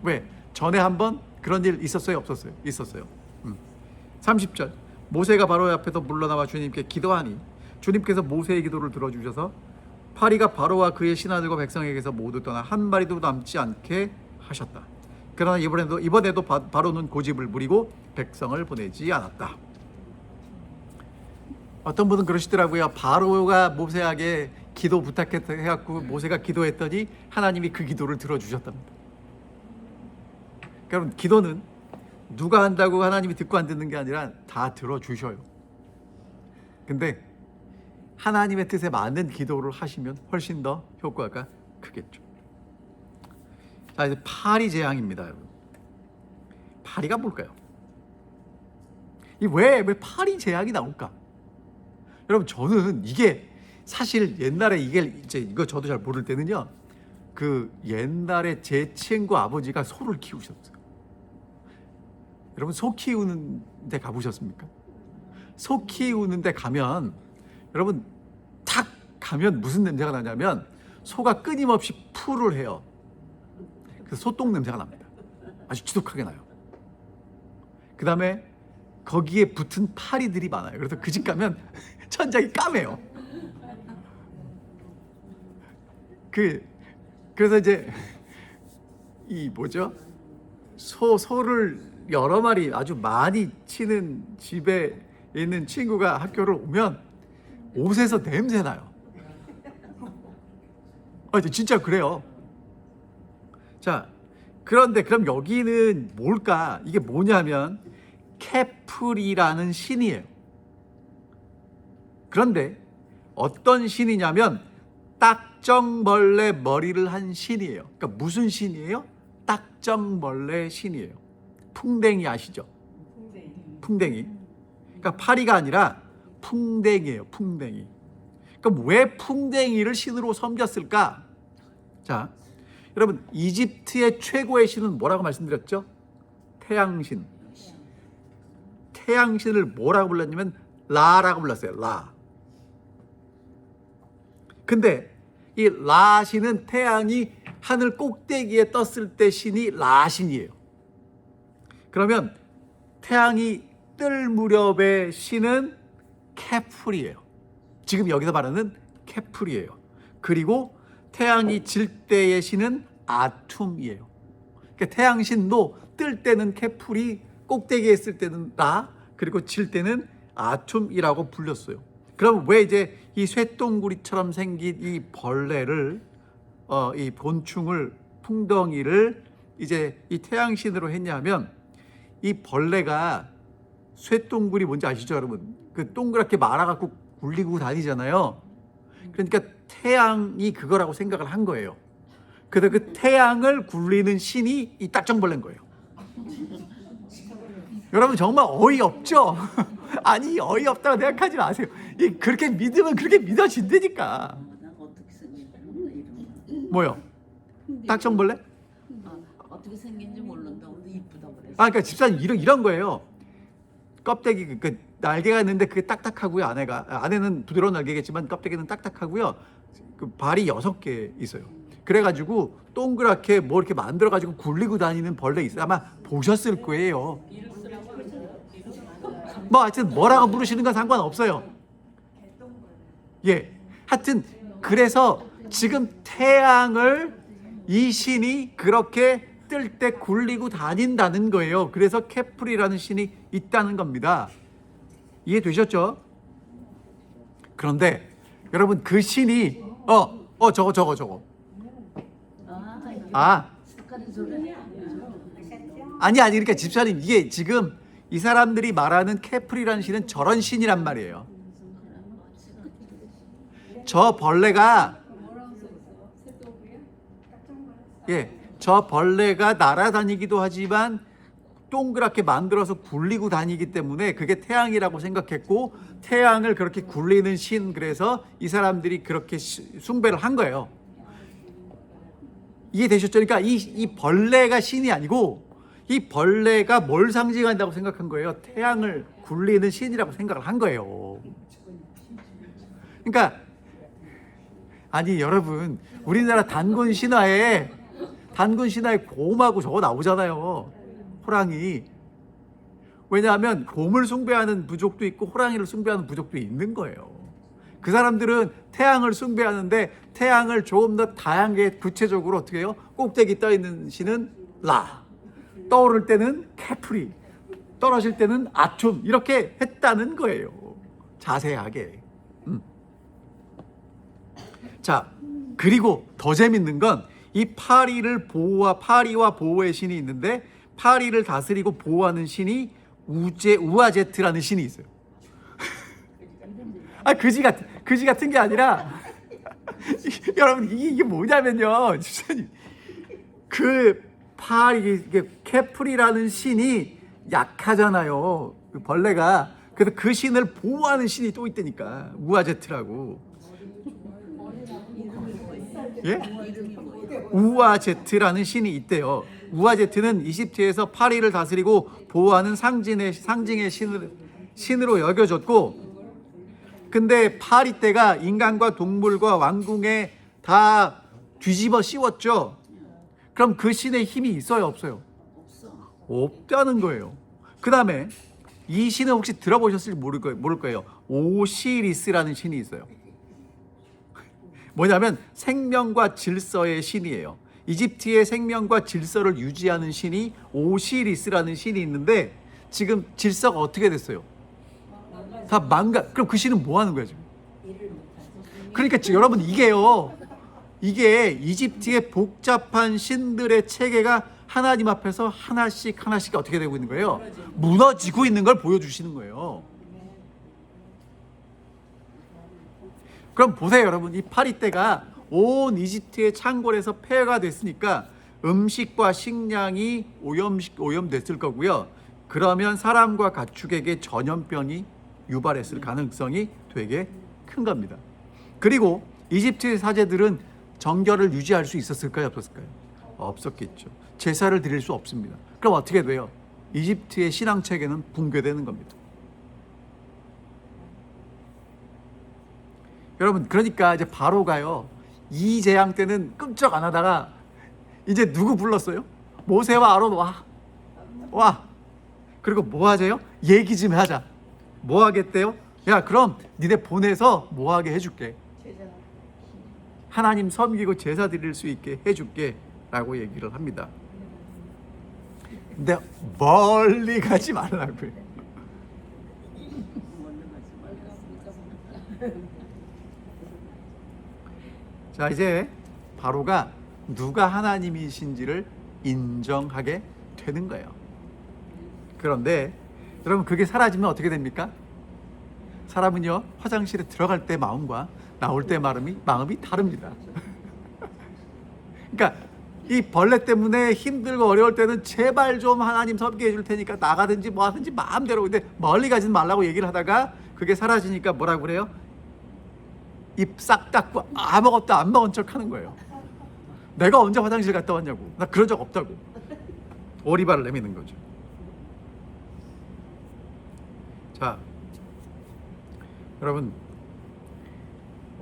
왜? 전에 한번 그런 일 있었어요? 없었어요? 있었어요. 30절. 모세가 바로 앞에서 물러나와 주님께 기도하니 주님께서 모세의 기도를 들어주셔서 파리가 바로와 그의 신하들과 백성에게서 모두 떠나 한 마리도 남지 않게 하셨다. 그러나 이번에도 바로는 고집을 부리고 백성을 보내지 않았다. 어떤 분은 그러시더라고요. 바로가 모세에게 기도 부탁해갖고 모세가 기도했더니 하나님이 그 기도를 들어주셨답니다. 그럼 기도는 누가 한다고 하나님이 듣고 안 듣는 게 아니라 다 들어주셔요. 근데 하나님의 뜻에 맞는 기도를 하시면 훨씬 더 효과가 크겠죠. 자, 이제 파리 재앙입니다, 여러분. 파리가 뭘까요? 왜 파리 재앙이 나올까? 여러분, 저는 이게 사실 옛날에 이게 이제 이거 저도 잘 모를 때는요. 그 옛날에 제 친구 아버지가 소를 키우셨어요. 여러분 소 키우는 데 가보셨습니까? 소 키우는 데 가면 여러분 탁 가면 무슨 냄새가 나냐면 소가 끊임없이 풀을 해요. 그래서 소똥 냄새가 납니다. 아주 지독하게 나요. 그 다음에 거기에 붙은 파리들이 많아요. 그래서 그 집 가면 천장이 까매요. 그래서 이제 이 뭐죠? 소를 여러 마리 아주 많이 치는 집에 있는 친구가 학교를 오면 옷에서 냄새 나요. 진짜 그래요. 자, 그런데 그럼 여기는 뭘까? 이게 뭐냐면 캐프리라는 신이에요. 그런데 어떤 신이냐면 딱정벌레 머리를 한 신이에요. 그러니까 무슨 신이에요? 딱정벌레 신이에요. 풍뎅이 아시죠? 풍뎅이. 그러니까 파리가 아니라 풍뎅이에요. 풍뎅이. 그럼 왜 풍뎅이를 신으로 섬겼을까? 자, 여러분 이집트의 최고의 신은 뭐라고 말씀드렸죠? 태양신. 태양신을 뭐라고 불렀냐면 라라고 불렀어요. 라. 근데 이 라 신은 태양이 하늘 꼭대기에 떴을 때 신이 라 신이에요. 그러면 태양이 뜰 무렵의 신은 케풀이에요. 지금 여기서 말하는 케풀이에요. 그리고 태양이 질 때의 신은 아툼이에요. 그러니까 태양신도 뜰 때는 케풀이, 꼭대기에 있을 때는 라, 그리고 질 때는 아툼이라고 불렸어요. 그럼 왜 이제 이 쇠똥구리처럼 생긴 이 벌레를 이 곤충을, 풍덩이를 이제 이 태양신으로 했냐면, 이 벌레가 쇠똥구리 뭔지 아시죠, 여러분? 그 동그랗게 말아갖고 굴리고 다니잖아요. 그러니까 태양이 그거라고 생각을 한 거예요. 그래서 그 태양을 굴리는 신이 이 딱정벌레인 거예요. 여러분 정말 어이없죠? 아니 어이없다고 생각하지 마세요. 그렇게 믿으면 그렇게 믿어진다니까. 뭐요? 딱정벌레? 어떻게 생긴지 모른다고 이쁘다고 그랬어. 그러니까 집사님 이런 거예요. 껍데기 그 날개가 있는데 그게 딱딱하고요. 안에는 부드러운 날개겠지만 껍데기는 딱딱하고요. 그 발이 6개 있어요. 그래가지고 동그랗게 뭐 이렇게 만들어가지고 굴리고 다니는 벌레 있어요. 아마 보셨을 거예요. 뭐 하여튼 뭐라고 부르시는 건 상관없어요. 예, 하여튼 그래서 지금 태양을 이 신이 그렇게 뜰 때 굴리고 다닌다는 거예요. 그래서 케풀이라는 신이 있다는 겁니다. 이해되셨죠? 그런데 여러분 그 신이 저거 색깔이 저래. 아니 그러니까 집사님 이게 지금 이 사람들이 말하는 케풀이라는 신은 저런 신이란 말이에요. 저 벌레가 저 벌레가 날아다니기도 하지만 동그랗게 만들어서 굴리고 다니기 때문에 그게 태양이라고 생각했고 태양을 그렇게 굴리는 신, 그래서 이 사람들이 그렇게 숭배를 한 거예요. 이해되셨죠? 그러니까 이 벌레가 신이 아니고 이 벌레가 뭘 상징한다고 생각한 거예요? 태양을 굴리는 신이라고 생각을 한 거예요. 그러니까 아니 여러분 우리나라 단군 신화에 곰하고 저거 나오잖아요. 호랑이. 왜냐하면 곰을 숭배하는 부족도 있고 호랑이를 숭배하는 부족도 있는 거예요. 그 사람들은 태양을 숭배하는데 태양을 조금 더 다양하게 구체적으로 어떻게 해요? 꼭대기 떠 있는 신은 라, 떠오를 때는 케프리, 떨어질 때는 아툼, 이렇게 했다는 거예요. 자세하게. 자, 그리고 더 재밌는 건 이 파리와 보호의 신이 있는데 파리를 다스리고 보호하는 신이 우아제트라는 신이 있어요. 그지 같은 게 아니라 여러분 이게 뭐냐면요, 그 케풀이라는 신이 약하잖아요. 그 벌레가. 그래서 그 신을 보호하는 신이 또 있다니까. 우아제트라고. 예? 우아제트라는 신이 있대요. 우아제트는 이집트에서 파리를 다스리고 보호하는 상징의 신으로 여겨졌고, 근데 파리 때가 인간과 동물과 왕궁에 다 뒤집어 씌웠죠. 그럼 그 신의 힘이 있어요, 없어요? 없어. 없다는 거예요. 그 다음에 이 신은 혹시 들어보셨을지 모를 거예요. 오시리스라는 신이 있어요. 뭐냐면 생명과 질서의 신이에요. 이집트의 생명과 질서를 유지하는 신이 오시리스라는 신이 있는데, 지금 질서가 어떻게 됐어요? 다 그럼 그 신은 뭐 하는 거야 지금? 그러니까 지금 여러분, 이게 이집트의 복잡한 신들의 체계가 하나님 앞에서 하나씩 어떻게 되고 있는 거예요? 무너지고 있는 걸 보여주시는 거예요. 그럼 보세요 여러분, 이 파리 때가 온 이집트의 창궐에서 폐허가 됐으니까 음식과 식량이 오염됐을 거고요. 그러면 사람과 가축에게 전염병이 유발했을 가능성이 되게 큰 겁니다. 그리고 이집트의 사제들은 정결을 유지할 수 있었을까요, 없었을까요? 없었겠죠. 제사를 드릴 수 없습니다. 그럼 어떻게 돼요? 이집트의 신앙 체계는 붕괴되는 겁니다. 여러분, 그러니까 이제 바로가요, 이 재앙 때는 끔찍 안 하다가 이제 누구 불렀어요? 모세와 아론 와. 그리고 뭐 하세요? 얘기 좀 하자. 뭐 하겠대요? 야, 그럼 니네 보내서 뭐 하게 해줄게. 하나님 섬기고 제사 드릴 수 있게 해줄게 라고 얘기를 합니다. 근데 멀리 가지 말라고요. 자, 이제 바로가 누가 하나님이신지를 인정하게 되는 거예요. 그런데 여러분, 그게 사라지면 어떻게 됩니까? 사람은요, 화장실에 들어갈 때 마음과 나올 때 마음이 다릅니다. 그러니까 이 벌레 때문에 힘들고 어려울 때는 제발 좀 하나님 섬기게 해줄 테니까 나가든지 뭐 하든지 마음대로. 근데 멀리 가지 말라고 얘기를 하다가 그게 사라지니까 뭐라고 그래요? 입 싹 닫고 아무것도 안 먹은 척 하는 거예요. 내가 언제 화장실 갔다 왔냐고. 나 그런 적 없다고. 오리발을 내미는 거죠. 자, 여러분,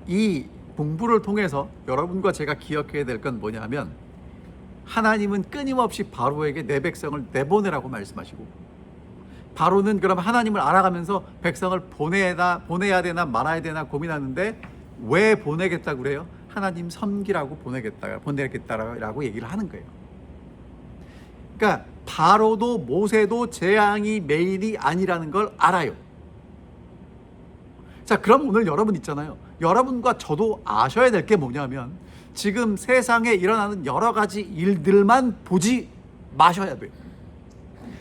이 공부를 통해서 여러분과 제가 기억해야 될 건 뭐냐면, 하나님은 끊임없이 바로에게 내 백성을 내보내라고 말씀하시고, 바로는 그럼 하나님을 알아가면서 백성을 보내야 되나 말아야 되나 고민하는데, 왜 보내겠다고 그래요? 하나님 섬기라고 보내겠다라고 얘기를 하는 거예요. 그러니까 바로도 모세도 재앙이 메인이 아니라는 걸 알아요. 자, 그럼 오늘 여러분 있잖아요. 여러분과 저도 아셔야 될 게 뭐냐면, 지금 세상에 일어나는 여러 가지 일들만 보지 마셔야 돼요.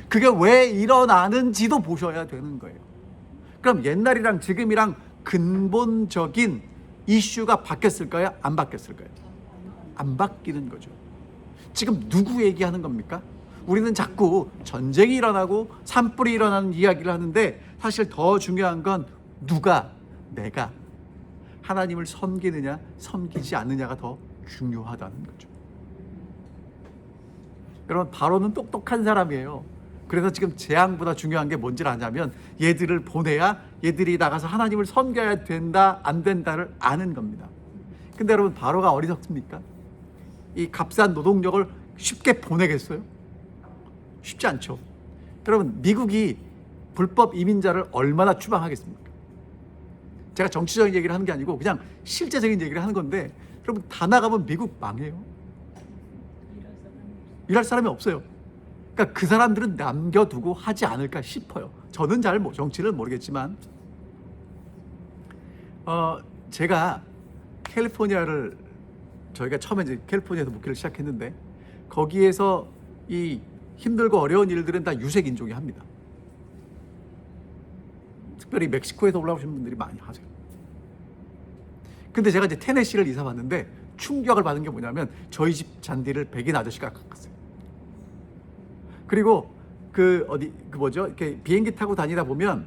그게 왜 일어나는지도 보셔야 되는 거예요. 그럼 옛날이랑 지금이랑 근본적인 이슈가 바뀌었을까요? 안 바뀌었을까요? 안 바뀌는 거죠. 지금 누구 얘기하는 겁니까? 우리는 자꾸 전쟁이 일어나고 산불이 일어나는 이야기를 하는데, 사실 더 중요한 건 내가 하나님을 섬기느냐 섬기지 않느냐가 더 중요하다는 거죠. 여러분, 바로는 똑똑한 사람이에요. 그래서 지금 재앙보다 중요한 게 뭔지 아냐면, 얘들을 보내야 얘들이 나가서 하나님을 섬겨야 된다 안 된다를 아는 겁니다. 근데 여러분, 바로가 어리석습니까? 이 값싼 노동력을 쉽게 보내겠어요? 쉽지 않죠. 여러분, 미국이 불법 이민자를 얼마나 추방하겠습니까? 제가 정치적인 얘기를 하는 게 아니고 그냥 실제적인 얘기를 하는 건데, 여러분, 다 나가면 미국 망해요. 일할 사람이 없어요. 그러니까 그 사람들은 남겨두고 하지 않을까 싶어요. 저는 잘 정치를 모르겠지만, 제가 저희가 처음에 이제 캘리포니아에서 목회를 시작했는데, 거기에서 이 힘들고 어려운 일들은 다 유색 인종이 합니다. 특별히 멕시코에서 올라오신 분들이 많이 하세요. 근데 제가 이제 테네시를 이사 왔는데 충격을 받은 게 뭐냐면, 저희 집 잔디를 백인 아저씨가 깎았어요. 그리고 이렇게 비행기 타고 다니다 보면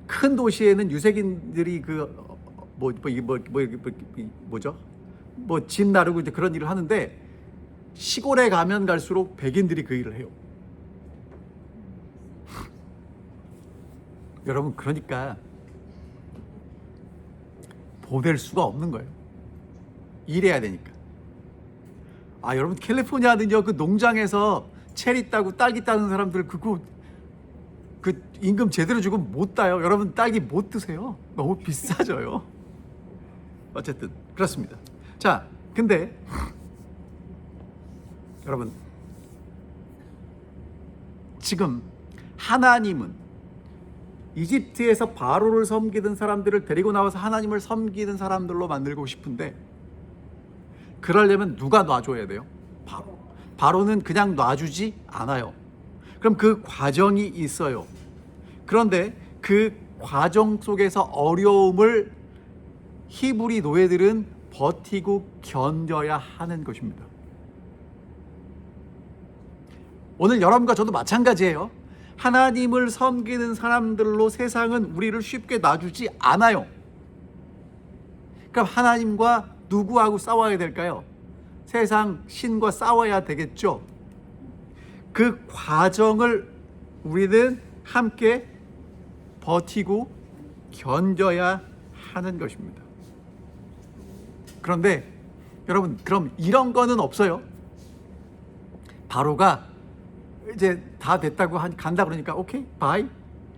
큰 도시에는 유색인들이 뭐 집 나르고 이제 그런 일을 하는데 시골에 가면 갈수록 백인들이 그 일을 해요. 여러분 그러니까 보낼 수가 없는 거예요. 일해야 되니까. 여러분 캘리포니아는요 그 농장에서 체리 따고 딸기 따는 사람들 그거 그 임금 제대로 주고 못 따요. 여러분 딸기 못 드세요. 너무 비싸져요. 어쨌든 그렇습니다. 자, 근데 여러분 지금 하나님은 이집트에서 바로를 섬기던 사람들을 데리고 나와서 하나님을 섬기는 사람들로 만들고 싶은데 그러려면 누가 놔줘야 돼요? 바로는 그냥 놔주지 않아요. 그럼 그 과정이 있어요. 그런데 그 과정 속에서 어려움을 히브리 노예들은 버티고 견뎌야 하는 것입니다. 오늘 여러분과 저도 마찬가지예요. 하나님을 섬기는 사람들로 세상은 우리를 쉽게 놔주지 않아요. 그럼 하나님과 누구하고 싸워야 될까요? 세상 신과 싸워야 되겠죠. 그 과정을 우리는 함께 버티고 견뎌야 하는 것입니다. 그런데 여러분 그럼 이런 거는 없어요. 바로가 이제 다 됐다고 간다 그러니까 오케이 바이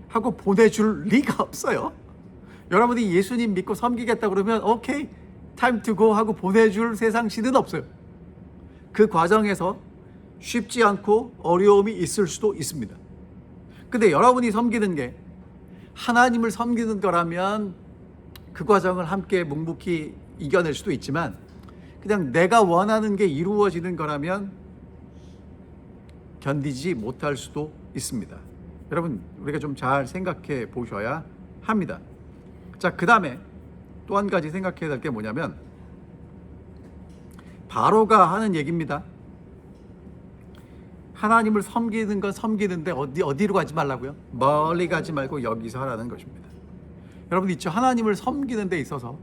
하고 보내줄 리가 없어요. 여러분이 예수님 믿고 섬기겠다 그러면 오케이 타임 투 고 하고 보내줄 세상 신은 없어요. 그 과정에서 쉽지 않고 어려움이 있을 수도 있습니다. 근데 여러분이 섬기는 게 하나님을 섬기는 거라면 그 과정을 함께 묵묵히 이겨낼 수도 있지만 그냥 내가 원하는 게 이루어지는 거라면 견디지 못할 수도 있습니다. 여러분 우리가 좀 잘 생각해 보셔야 합니다. 자, 그 다음에 또 한 가지 생각해야 될 게 뭐냐면 바로가 하는 얘기입니다. 하나님을 섬기는 건 섬기는데 어디로 가지 말라고요? 멀리 가지 말고 여기서 하라는 것입니다. 여러분 있죠? 하나님을 섬기는 데 있어서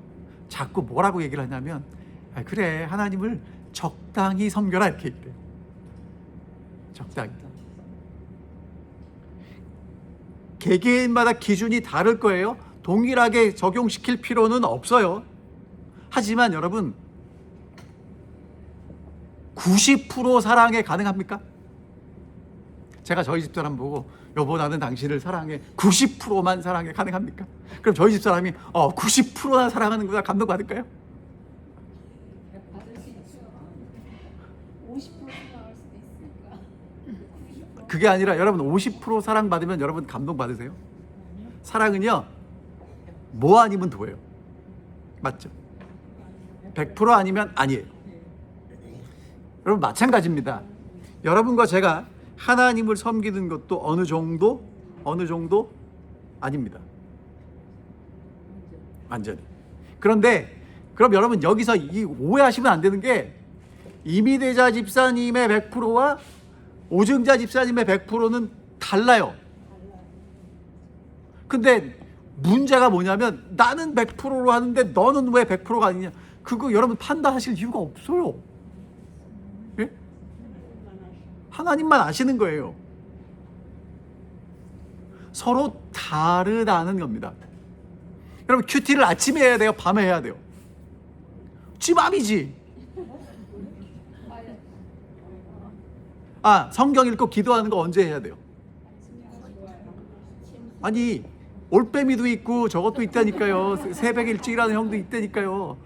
자꾸 뭐라고 얘기를 하냐면 그래 하나님을 적당히 섬겨라 이렇게 얘기해요. 적당히. 개개인마다 기준이 다를 거예요. 동일하게 적용시킬 필요는 없어요. 하지만 여러분 90% 사랑에 가능합니까? 제가 저희 집사람 보고 여보 나는 당신을 사랑해 90%만 사랑해 가능합니까? 그럼 저희 집사람이 90%나 사랑하는구나 감동받을까요? 50% 생각할 수도 있으니까. 그게 아니라 여러분 50% 사랑받으면 여러분 감동받으세요? 사랑은요 뭐 아니면 도예요. 맞죠? 100% 아니면 아니에요. 여러분 마찬가지입니다. 여러분과 제가 하나님을 섬기는 것도 어느 정도 아닙니다. 완전히. 그런데 그럼 여러분 여기서 오해하시면 안 되는 게 이미대자 집사님의 100%와 오증자 집사님의 100%는 달라요. 근데 문제가 뭐냐면 나는 100%로 하는데 너는 왜 100%가 아니냐. 그거 여러분 판단하실 이유가 없어요. 예? 하나님만 아시는 거예요. 서로 다르다는 겁니다. 여러분 큐티를 아침에 해야 돼요? 밤에 해야 돼요? 지 맘이지. 성경 읽고 기도하는 거 언제 해야 돼요? 아니 올빼미도 있고 저것도 있다니까요. 새벽에 일찍 일하는 형도 있다니까요.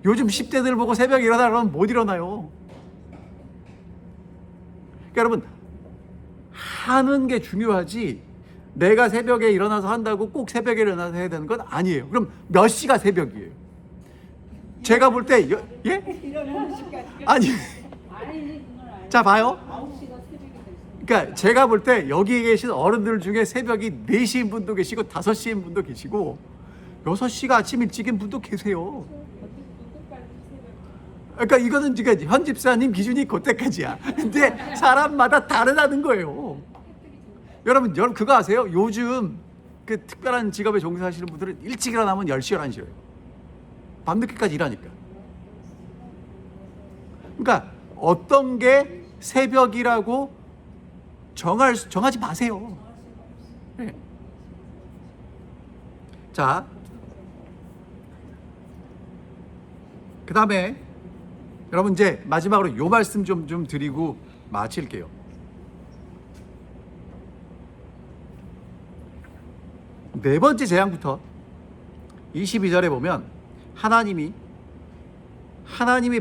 요즘 10대들 보고 새벽에 일어나라 그러면 못 일어나요. 그러니까 여러분 하는 게 중요하지 내가 새벽에 일어나서 한다고 꼭 새벽에 일어나서 해야 되는 건 아니에요. 그럼 몇 시가 새벽이에요? 제가 볼 때 예? 일어나는 시간. 아니 자 봐요. 9시가 새벽이 될 수. 그러니까 제가 볼 때 여기 계신 어른들 중에 새벽이 4시인 분도 계시고 5시인 분도 계시고 6시가 아침 일찍인 분도 계세요. 그러니까 이거는 지금 현 집사님 기준이 그때까지야. 근데 사람마다 다르다는 거예요. 여러분 그거 아세요? 요즘 그 특별한 직업에 종사하시는 분들은 일찍 일어나면 10시 11시예요. 밤늦게까지 일하니까. 그러니까 어떤 게 새벽이라고 정하지 마세요. 네. 자, 그 다음에 여러분 이제 마지막으로 요 말씀 좀 드리고 마칠게요. 네 번째 재앙부터 22절에 보면 하나님이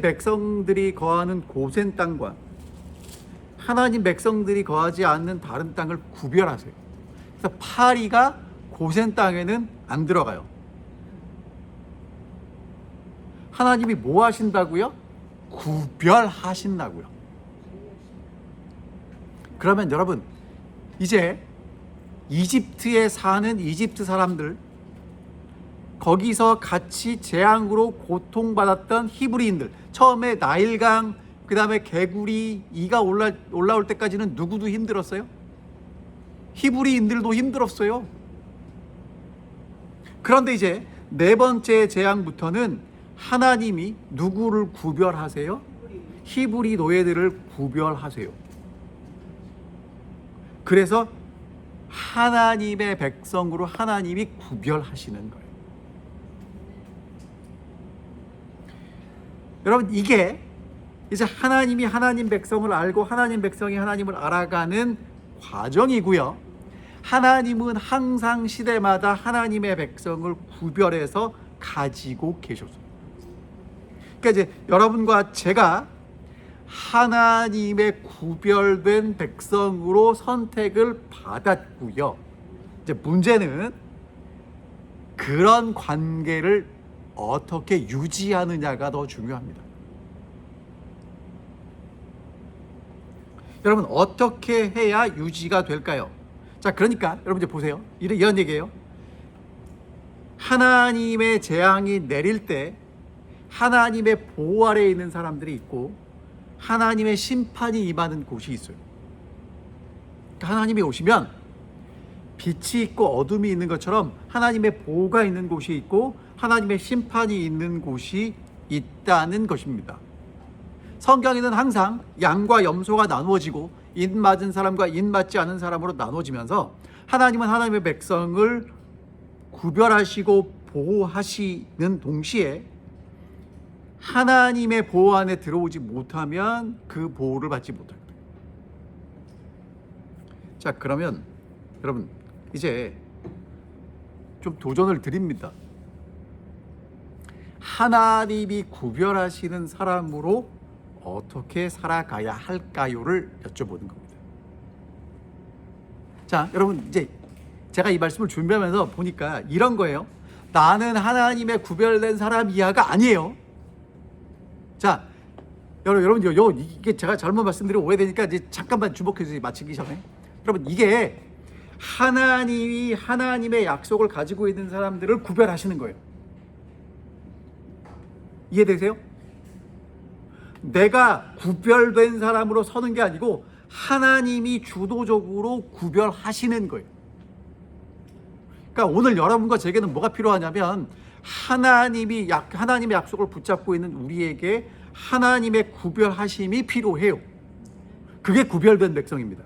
백성들이 거하는 고센 땅과 하나님 백성들이 거하지 않는 다른 땅을 구별하세요. 그래서 파리가 고센 땅에는 안 들어가요. 하나님이 뭐 하신다고요? 구별하신다고요. 그러면 여러분 이제 이집트에 사는 이집트 사람들, 거기서 같이 재앙으로 고통받았던 히브리인들, 처음에 나일강, 그 다음에 개구리 이가 올라올 때까지는 누구도 힘들었어요? 히브리인들도 힘들었어요. 그런데 이제 네 번째 재앙부터는 하나님이 누구를 구별하세요? 히브리 노예들을 구별하세요. 그래서 하나님의 백성으로 하나님이 구별하시는 거예요. 여러분 이게 이제 하나님이 하나님 백성을 알고 하나님 백성이 하나님을 알아가는 과정이고요. 하나님은 항상 시대마다 하나님의 백성을 구별해서 가지고 계셨어요. 그러니까 이제 여러분과 제가 하나님의 구별된 백성으로 선택을 받았고요. 이제 문제는 그런 관계를 어떻게 유지하느냐가 더 중요합니다. 여러분 어떻게 해야 유지가 될까요? 자, 그러니까 여러분 이제 보세요. 이런 얘기예요. 하나님의 재앙이 내릴 때 하나님의 보호 아래에 있는 사람들이 있고 하나님의 심판이 임하는 곳이 있어요. 그러니까 하나님이 오시면 빛이 있고 어둠이 있는 것처럼 하나님의 보호가 있는 곳이 있고 하나님의 심판이 있는 곳이 있다는 것입니다. 성경에는 항상 양과 염소가 나누어지고 인 맞은 사람과 인 맞지 않은 사람으로 나누어지면서 하나님은 하나님의 백성을 구별하시고 보호하시는 동시에 하나님의 보호 안에 들어오지 못하면 그 보호를 받지 못합니다. 자, 그러면 여러분 이제 좀 도전을 드립니다. 하나님이 구별하시는 사람으로 어떻게 살아가야 할까요를 여쭤보는 겁니다. 자, 여러분 이제 제가 이 말씀을 준비하면서 보니까 이런 거예요. 나는 하나님의 구별된 사람이야가 아니에요. 자, 여러분 이게 제가 잘못 말씀드리면 오해되니까 이제 잠깐만 주목해 주세요. 마치기 전에. 여러분 이게 하나님이 하나님의 약속을 가지고 있는 사람들을 구별하시는 거예요. 이해되세요? 내가 구별된 사람으로 서는 게 아니고 하나님이 주도적으로 구별하시는 거예요. 그러니까 오늘 여러분과 제게는 뭐가 필요하냐면 하나님의 약속을 붙잡고 있는 우리에게 하나님의 구별하심이 필요해요. 그게 구별된 백성입니다.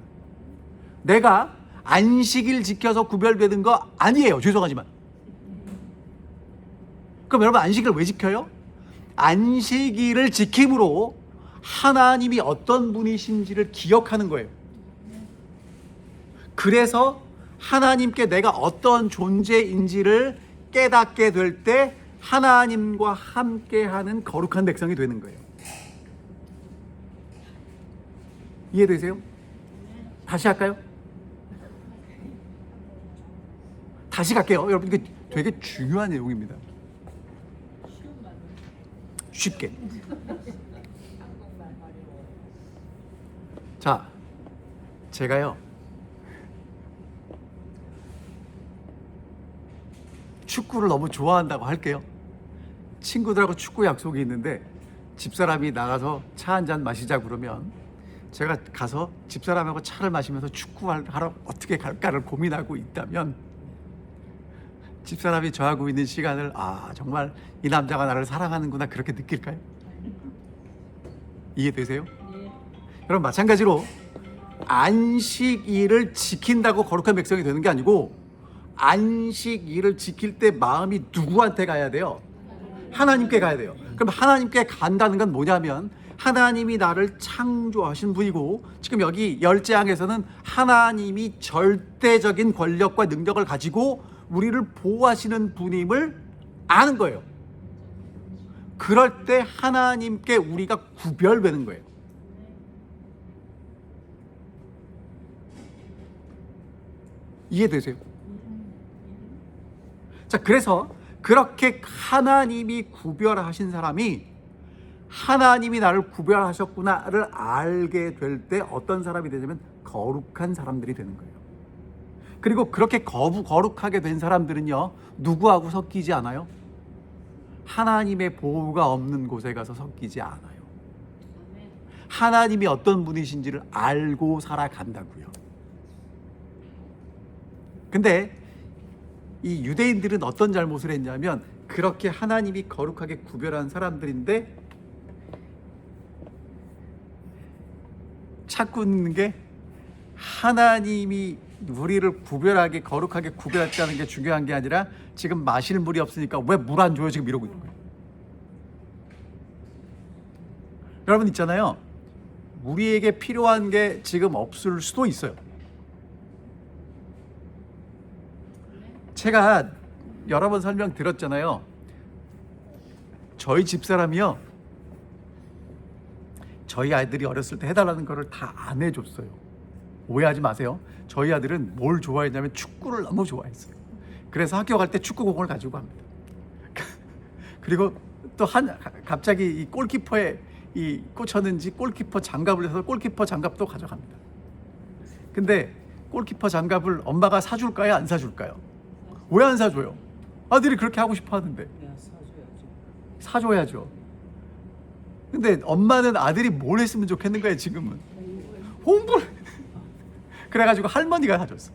내가 안식일 지켜서 구별되는 거 아니에요. 죄송하지만. 그럼 여러분 안식일을 왜 지켜요? 안식일을 지킴으로 하나님이 어떤 분이신지를 기억하는 거예요. 그래서 하나님께 내가 어떤 존재인지를 깨닫게 될 때 하나님과 함께하는 거룩한 백성이 되는 거예요. 이해되세요? 다시 할까요? 다시 갈게요. 여러분 이게 되게 중요한 내용입니다. 쉽게. 자, 제가요 축구를 너무 좋아한다고 할게요. 친구들하고 축구 약속이 있는데 집사람이 나가서 차 한잔 마시자 그러면 제가 가서 집사람하고 차를 마시면서 축구하러 어떻게 갈까를 고민하고 있다면 집사람이 저하고 있는 시간을 정말 이 남자가 나를 사랑하는구나 그렇게 느낄까요? 이해되세요? 여러분 마찬가지로 안식일을 지킨다고 거룩한 백성이 되는 게 아니고 안식일을 지킬 때 마음이 누구한테 가야 돼요? 하나님께 가야 돼요. 그럼 하나님께 간다는 건 뭐냐면 하나님이 나를 창조하신 분이고 지금 여기 10재앙에서는 하나님이 절대적인 권력과 능력을 가지고 우리를 보호하시는 분임을 아는 거예요. 그럴 때 하나님께 우리가 구별되는 거예요. 이해되세요? 자, 그래서 그렇게 하나님이 구별하신 사람이 하나님이 나를 구별하셨구나를 알게 될 때 어떤 사람이 되냐면 거룩한 사람들이 되는 거예요. 그리고 그렇게 거룩하게 된 사람들은요, 누구하고 섞이지 않아요? 하나님의 보호가 없는 곳에 가서 섞이지 않아요. 하나님이 어떤 분이신지를 알고 살아간다고요. 근데 이 유대인들은 어떤 잘못을 했냐면 그렇게 하나님이 거룩하게 구별한 사람들인데 찾고 있는 게 하나님이 우리를 구별하게 거룩하게 구별했다는 게 중요한 게 아니라 지금 마실 물이 없으니까 왜 물 안 줘요? 지금 이러고 있는 거예요. 여러분 있잖아요. 우리에게 필요한 게 지금 없을 수도 있어요. 제가 여러 번 설명드렸잖아요. 저희 집사람이요, 저희 아이들이 어렸을 때 해달라는 거를 다 안 해줬어요. 오해하지 마세요. 저희 아들은 뭘 좋아했냐면 축구를 너무 좋아했어요. 그래서 학교 갈 때 축구공을 가지고 갑니다. 그리고 또 갑자기 이 골키퍼에 꽂혔는지 골키퍼 장갑을 해서 골키퍼 장갑도 가져갑니다. 근데 골키퍼 장갑을 엄마가 사줄까요? 안 사줄까요? 왜 안 사줘요? 아들이 그렇게 하고 싶어 하는데. 사줘야죠. 근데 엄마는 아들이 뭘 했으면 좋겠는 거예요, 지금은. 홍보를. 그래가지고 할머니가 사줬어.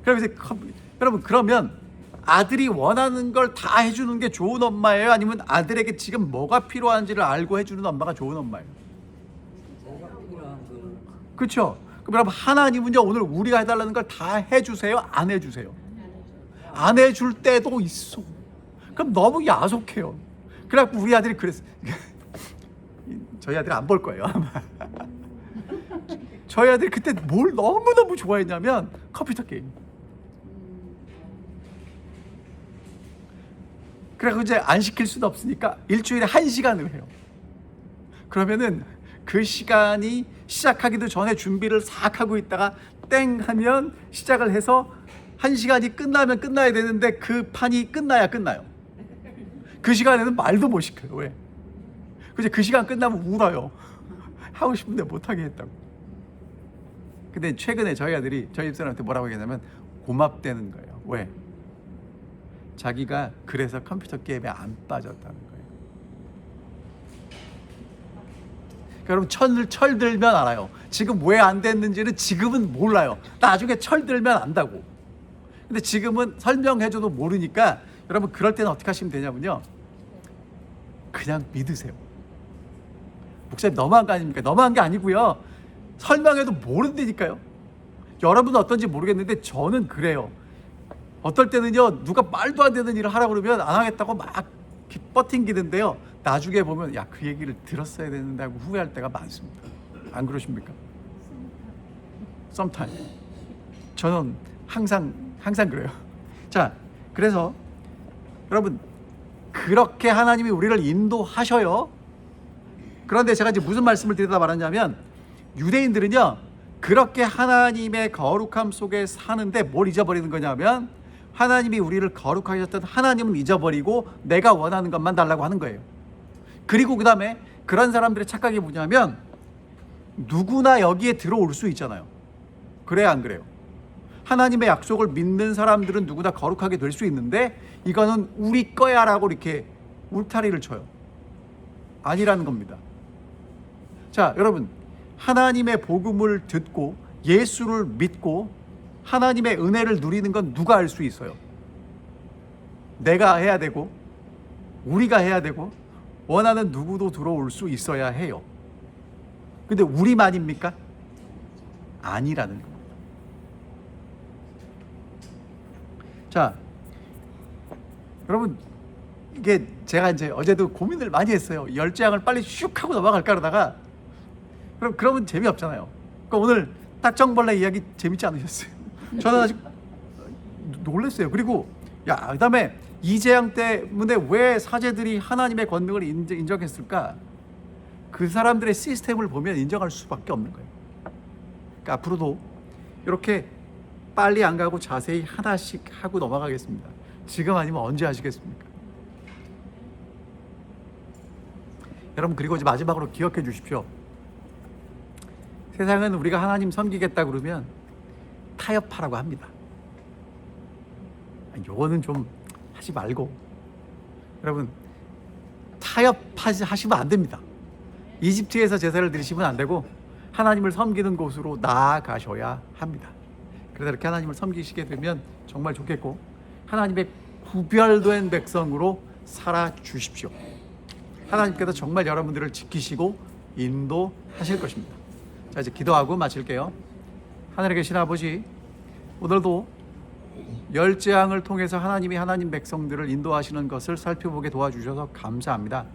그러면서 여러분, 그러면 아들이 원하는 걸 다 해주는 게 좋은 엄마예요? 아니면 아들에게 지금 뭐가 필요한지를 알고 해주는 엄마가 좋은 엄마예요? 그렇죠? 그럼 여러분, 하나님은요, 오늘 우리가 해달라는 걸 다 해주세요? 안 해주세요? 안 해줄 때도 있어. 그럼 너무 야속해요. 그래갖고 우리 아들이 그랬어. 저희 아들 안 볼 거예요, 아마. 저희 아들이 그때 뭘 너무너무 좋아했냐면 컴퓨터 게임. 그래서 이제 안 시킬 수도 없으니까 일주일에 1시간을 해요. 그러면은 그 시간이 시작하기도 전에 준비를 싹 하고 있다가 땡 하면 시작을 해서 1시간이 끝나면 끝나야 되는데 그 판이 끝나야 끝나요. 그 시간에는 말도 못 시켜요. 왜? 그 시간 끝나면 울어요. 하고 싶은데 못하게 했다고. 근데 최근에 저희 아들이 저희 집사람한테 뭐라고 얘기하냐면 고맙다는 거예요. 왜? 자기가 그래서 컴퓨터 게임에 안 빠졌다는 거예요. 여러분, 철들면 알아요. 지금 왜 안 됐는지는 지금은 몰라요. 나중에 철들면 안다고. 근데 지금은 설명해줘도 모르니까 여러분, 그럴 때는 어떻게 하시면 되냐면요, 그냥 믿으세요. 목사님 너무한 거 아닙니까? 너무한 게 아니고요, 설명해도 모른다니까요. 여러분은 어떤지 모르겠는데 저는 그래요. 어떨 때는요, 누가 말도 안 되는 일을 하라고 그러면 안 하겠다고 막 뻗팅기는데요, 나중에 보면 야, 그 얘기를 들었어야 되는데 하고 후회할 때가 많습니다. 안 그러십니까? Sometimes. 저는 항상 그래요. 자, 그래서 여러분, 그렇게 하나님이 우리를 인도하셔요. 그런데 제가 이제 무슨 말씀을 드리다 말았냐면, 유대인들은요, 그렇게 하나님의 거룩함 속에 사는데 뭘 잊어버리는 거냐면, 하나님이 우리를 거룩하게 하셨던 하나님은 잊어버리고 내가 원하는 것만 달라고 하는 거예요. 그리고 그 다음에 그런 사람들의 착각이 뭐냐면, 누구나 여기에 들어올 수 있잖아요. 그래야 안 그래요? 하나님의 약속을 믿는 사람들은 누구나 거룩하게 될 수 있는데, 이거는 우리 거야 라고 이렇게 울타리를 쳐요. 아니라는 겁니다. 자, 여러분, 하나님의 복음을 듣고 예수를 믿고 하나님의 은혜를 누리는 건 누가 할 수 있어요? 내가 해야 되고 우리가 해야 되고 원하는 누구도 들어올 수 있어야 해요. 근데 우리만입니까? 아니라는 겁니다. 자, 여러분, 이게 제가 이제 어제도 고민을 많이 했어요. 10장을 빨리 슉 하고 넘어갈까 그러다가 그러면 재미없잖아요. 그러니까 오늘 딱정벌레 이야기 재밌지 않으셨어요? 저는 아직 놀랐어요. 그리고 그다음에 이재양 때문에 왜 사제들이 하나님의 권능을 인정했을까? 그 사람들의 시스템을 보면 인정할 수밖에 없는 거예요. 그러니까 앞으로도 이렇게 빨리 안 가고 자세히 하나씩 하고 넘어가겠습니다. 지금 아니면 언제 하시겠습니까? 여러분, 그리고 이제 마지막으로 기억해 주십시오. 세상은 우리가 하나님 섬기겠다 그러면 타협하라고 합니다. 요거는 좀 하지 말고, 여러분, 타협하시면 안 됩니다. 이집트에서 제사를 드리시면 안 되고 하나님을 섬기는 곳으로 나아가셔야 합니다. 그래서 이렇게 하나님을 섬기시게 되면 정말 좋겠고, 하나님의 구별된 백성으로 살아주십시오. 하나님께서 정말 여러분들을 지키시고 인도하실 것입니다. 자, 이제 기도하고 마칠게요. 하늘에 계신 아버지, 오늘도 10재앙을 통해서 하나님이 하나님 백성들을 인도하시는 것을 살펴보게 도와주셔서 감사합니다.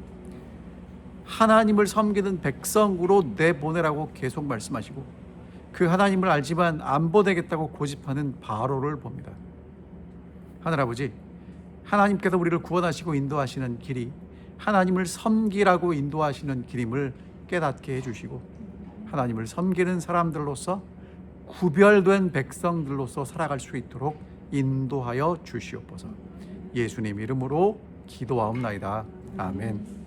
하나님을 섬기는 백성으로 내보내라고 계속 말씀하시고, 그 하나님을 알지만 안 보내겠다고 고집하는 바로를 봅니다. 하늘아버지, 하나님께서 우리를 구원하시고 인도하시는 길이 하나님을 섬기라고 인도하시는 길임을 깨닫게 해주시고, 하나님을 섬기는 사람들로서 구별된 백성들로서 살아갈 수 있도록 인도하여 주시옵소서. 예수님 이름으로 기도하옵나이다. 아멘.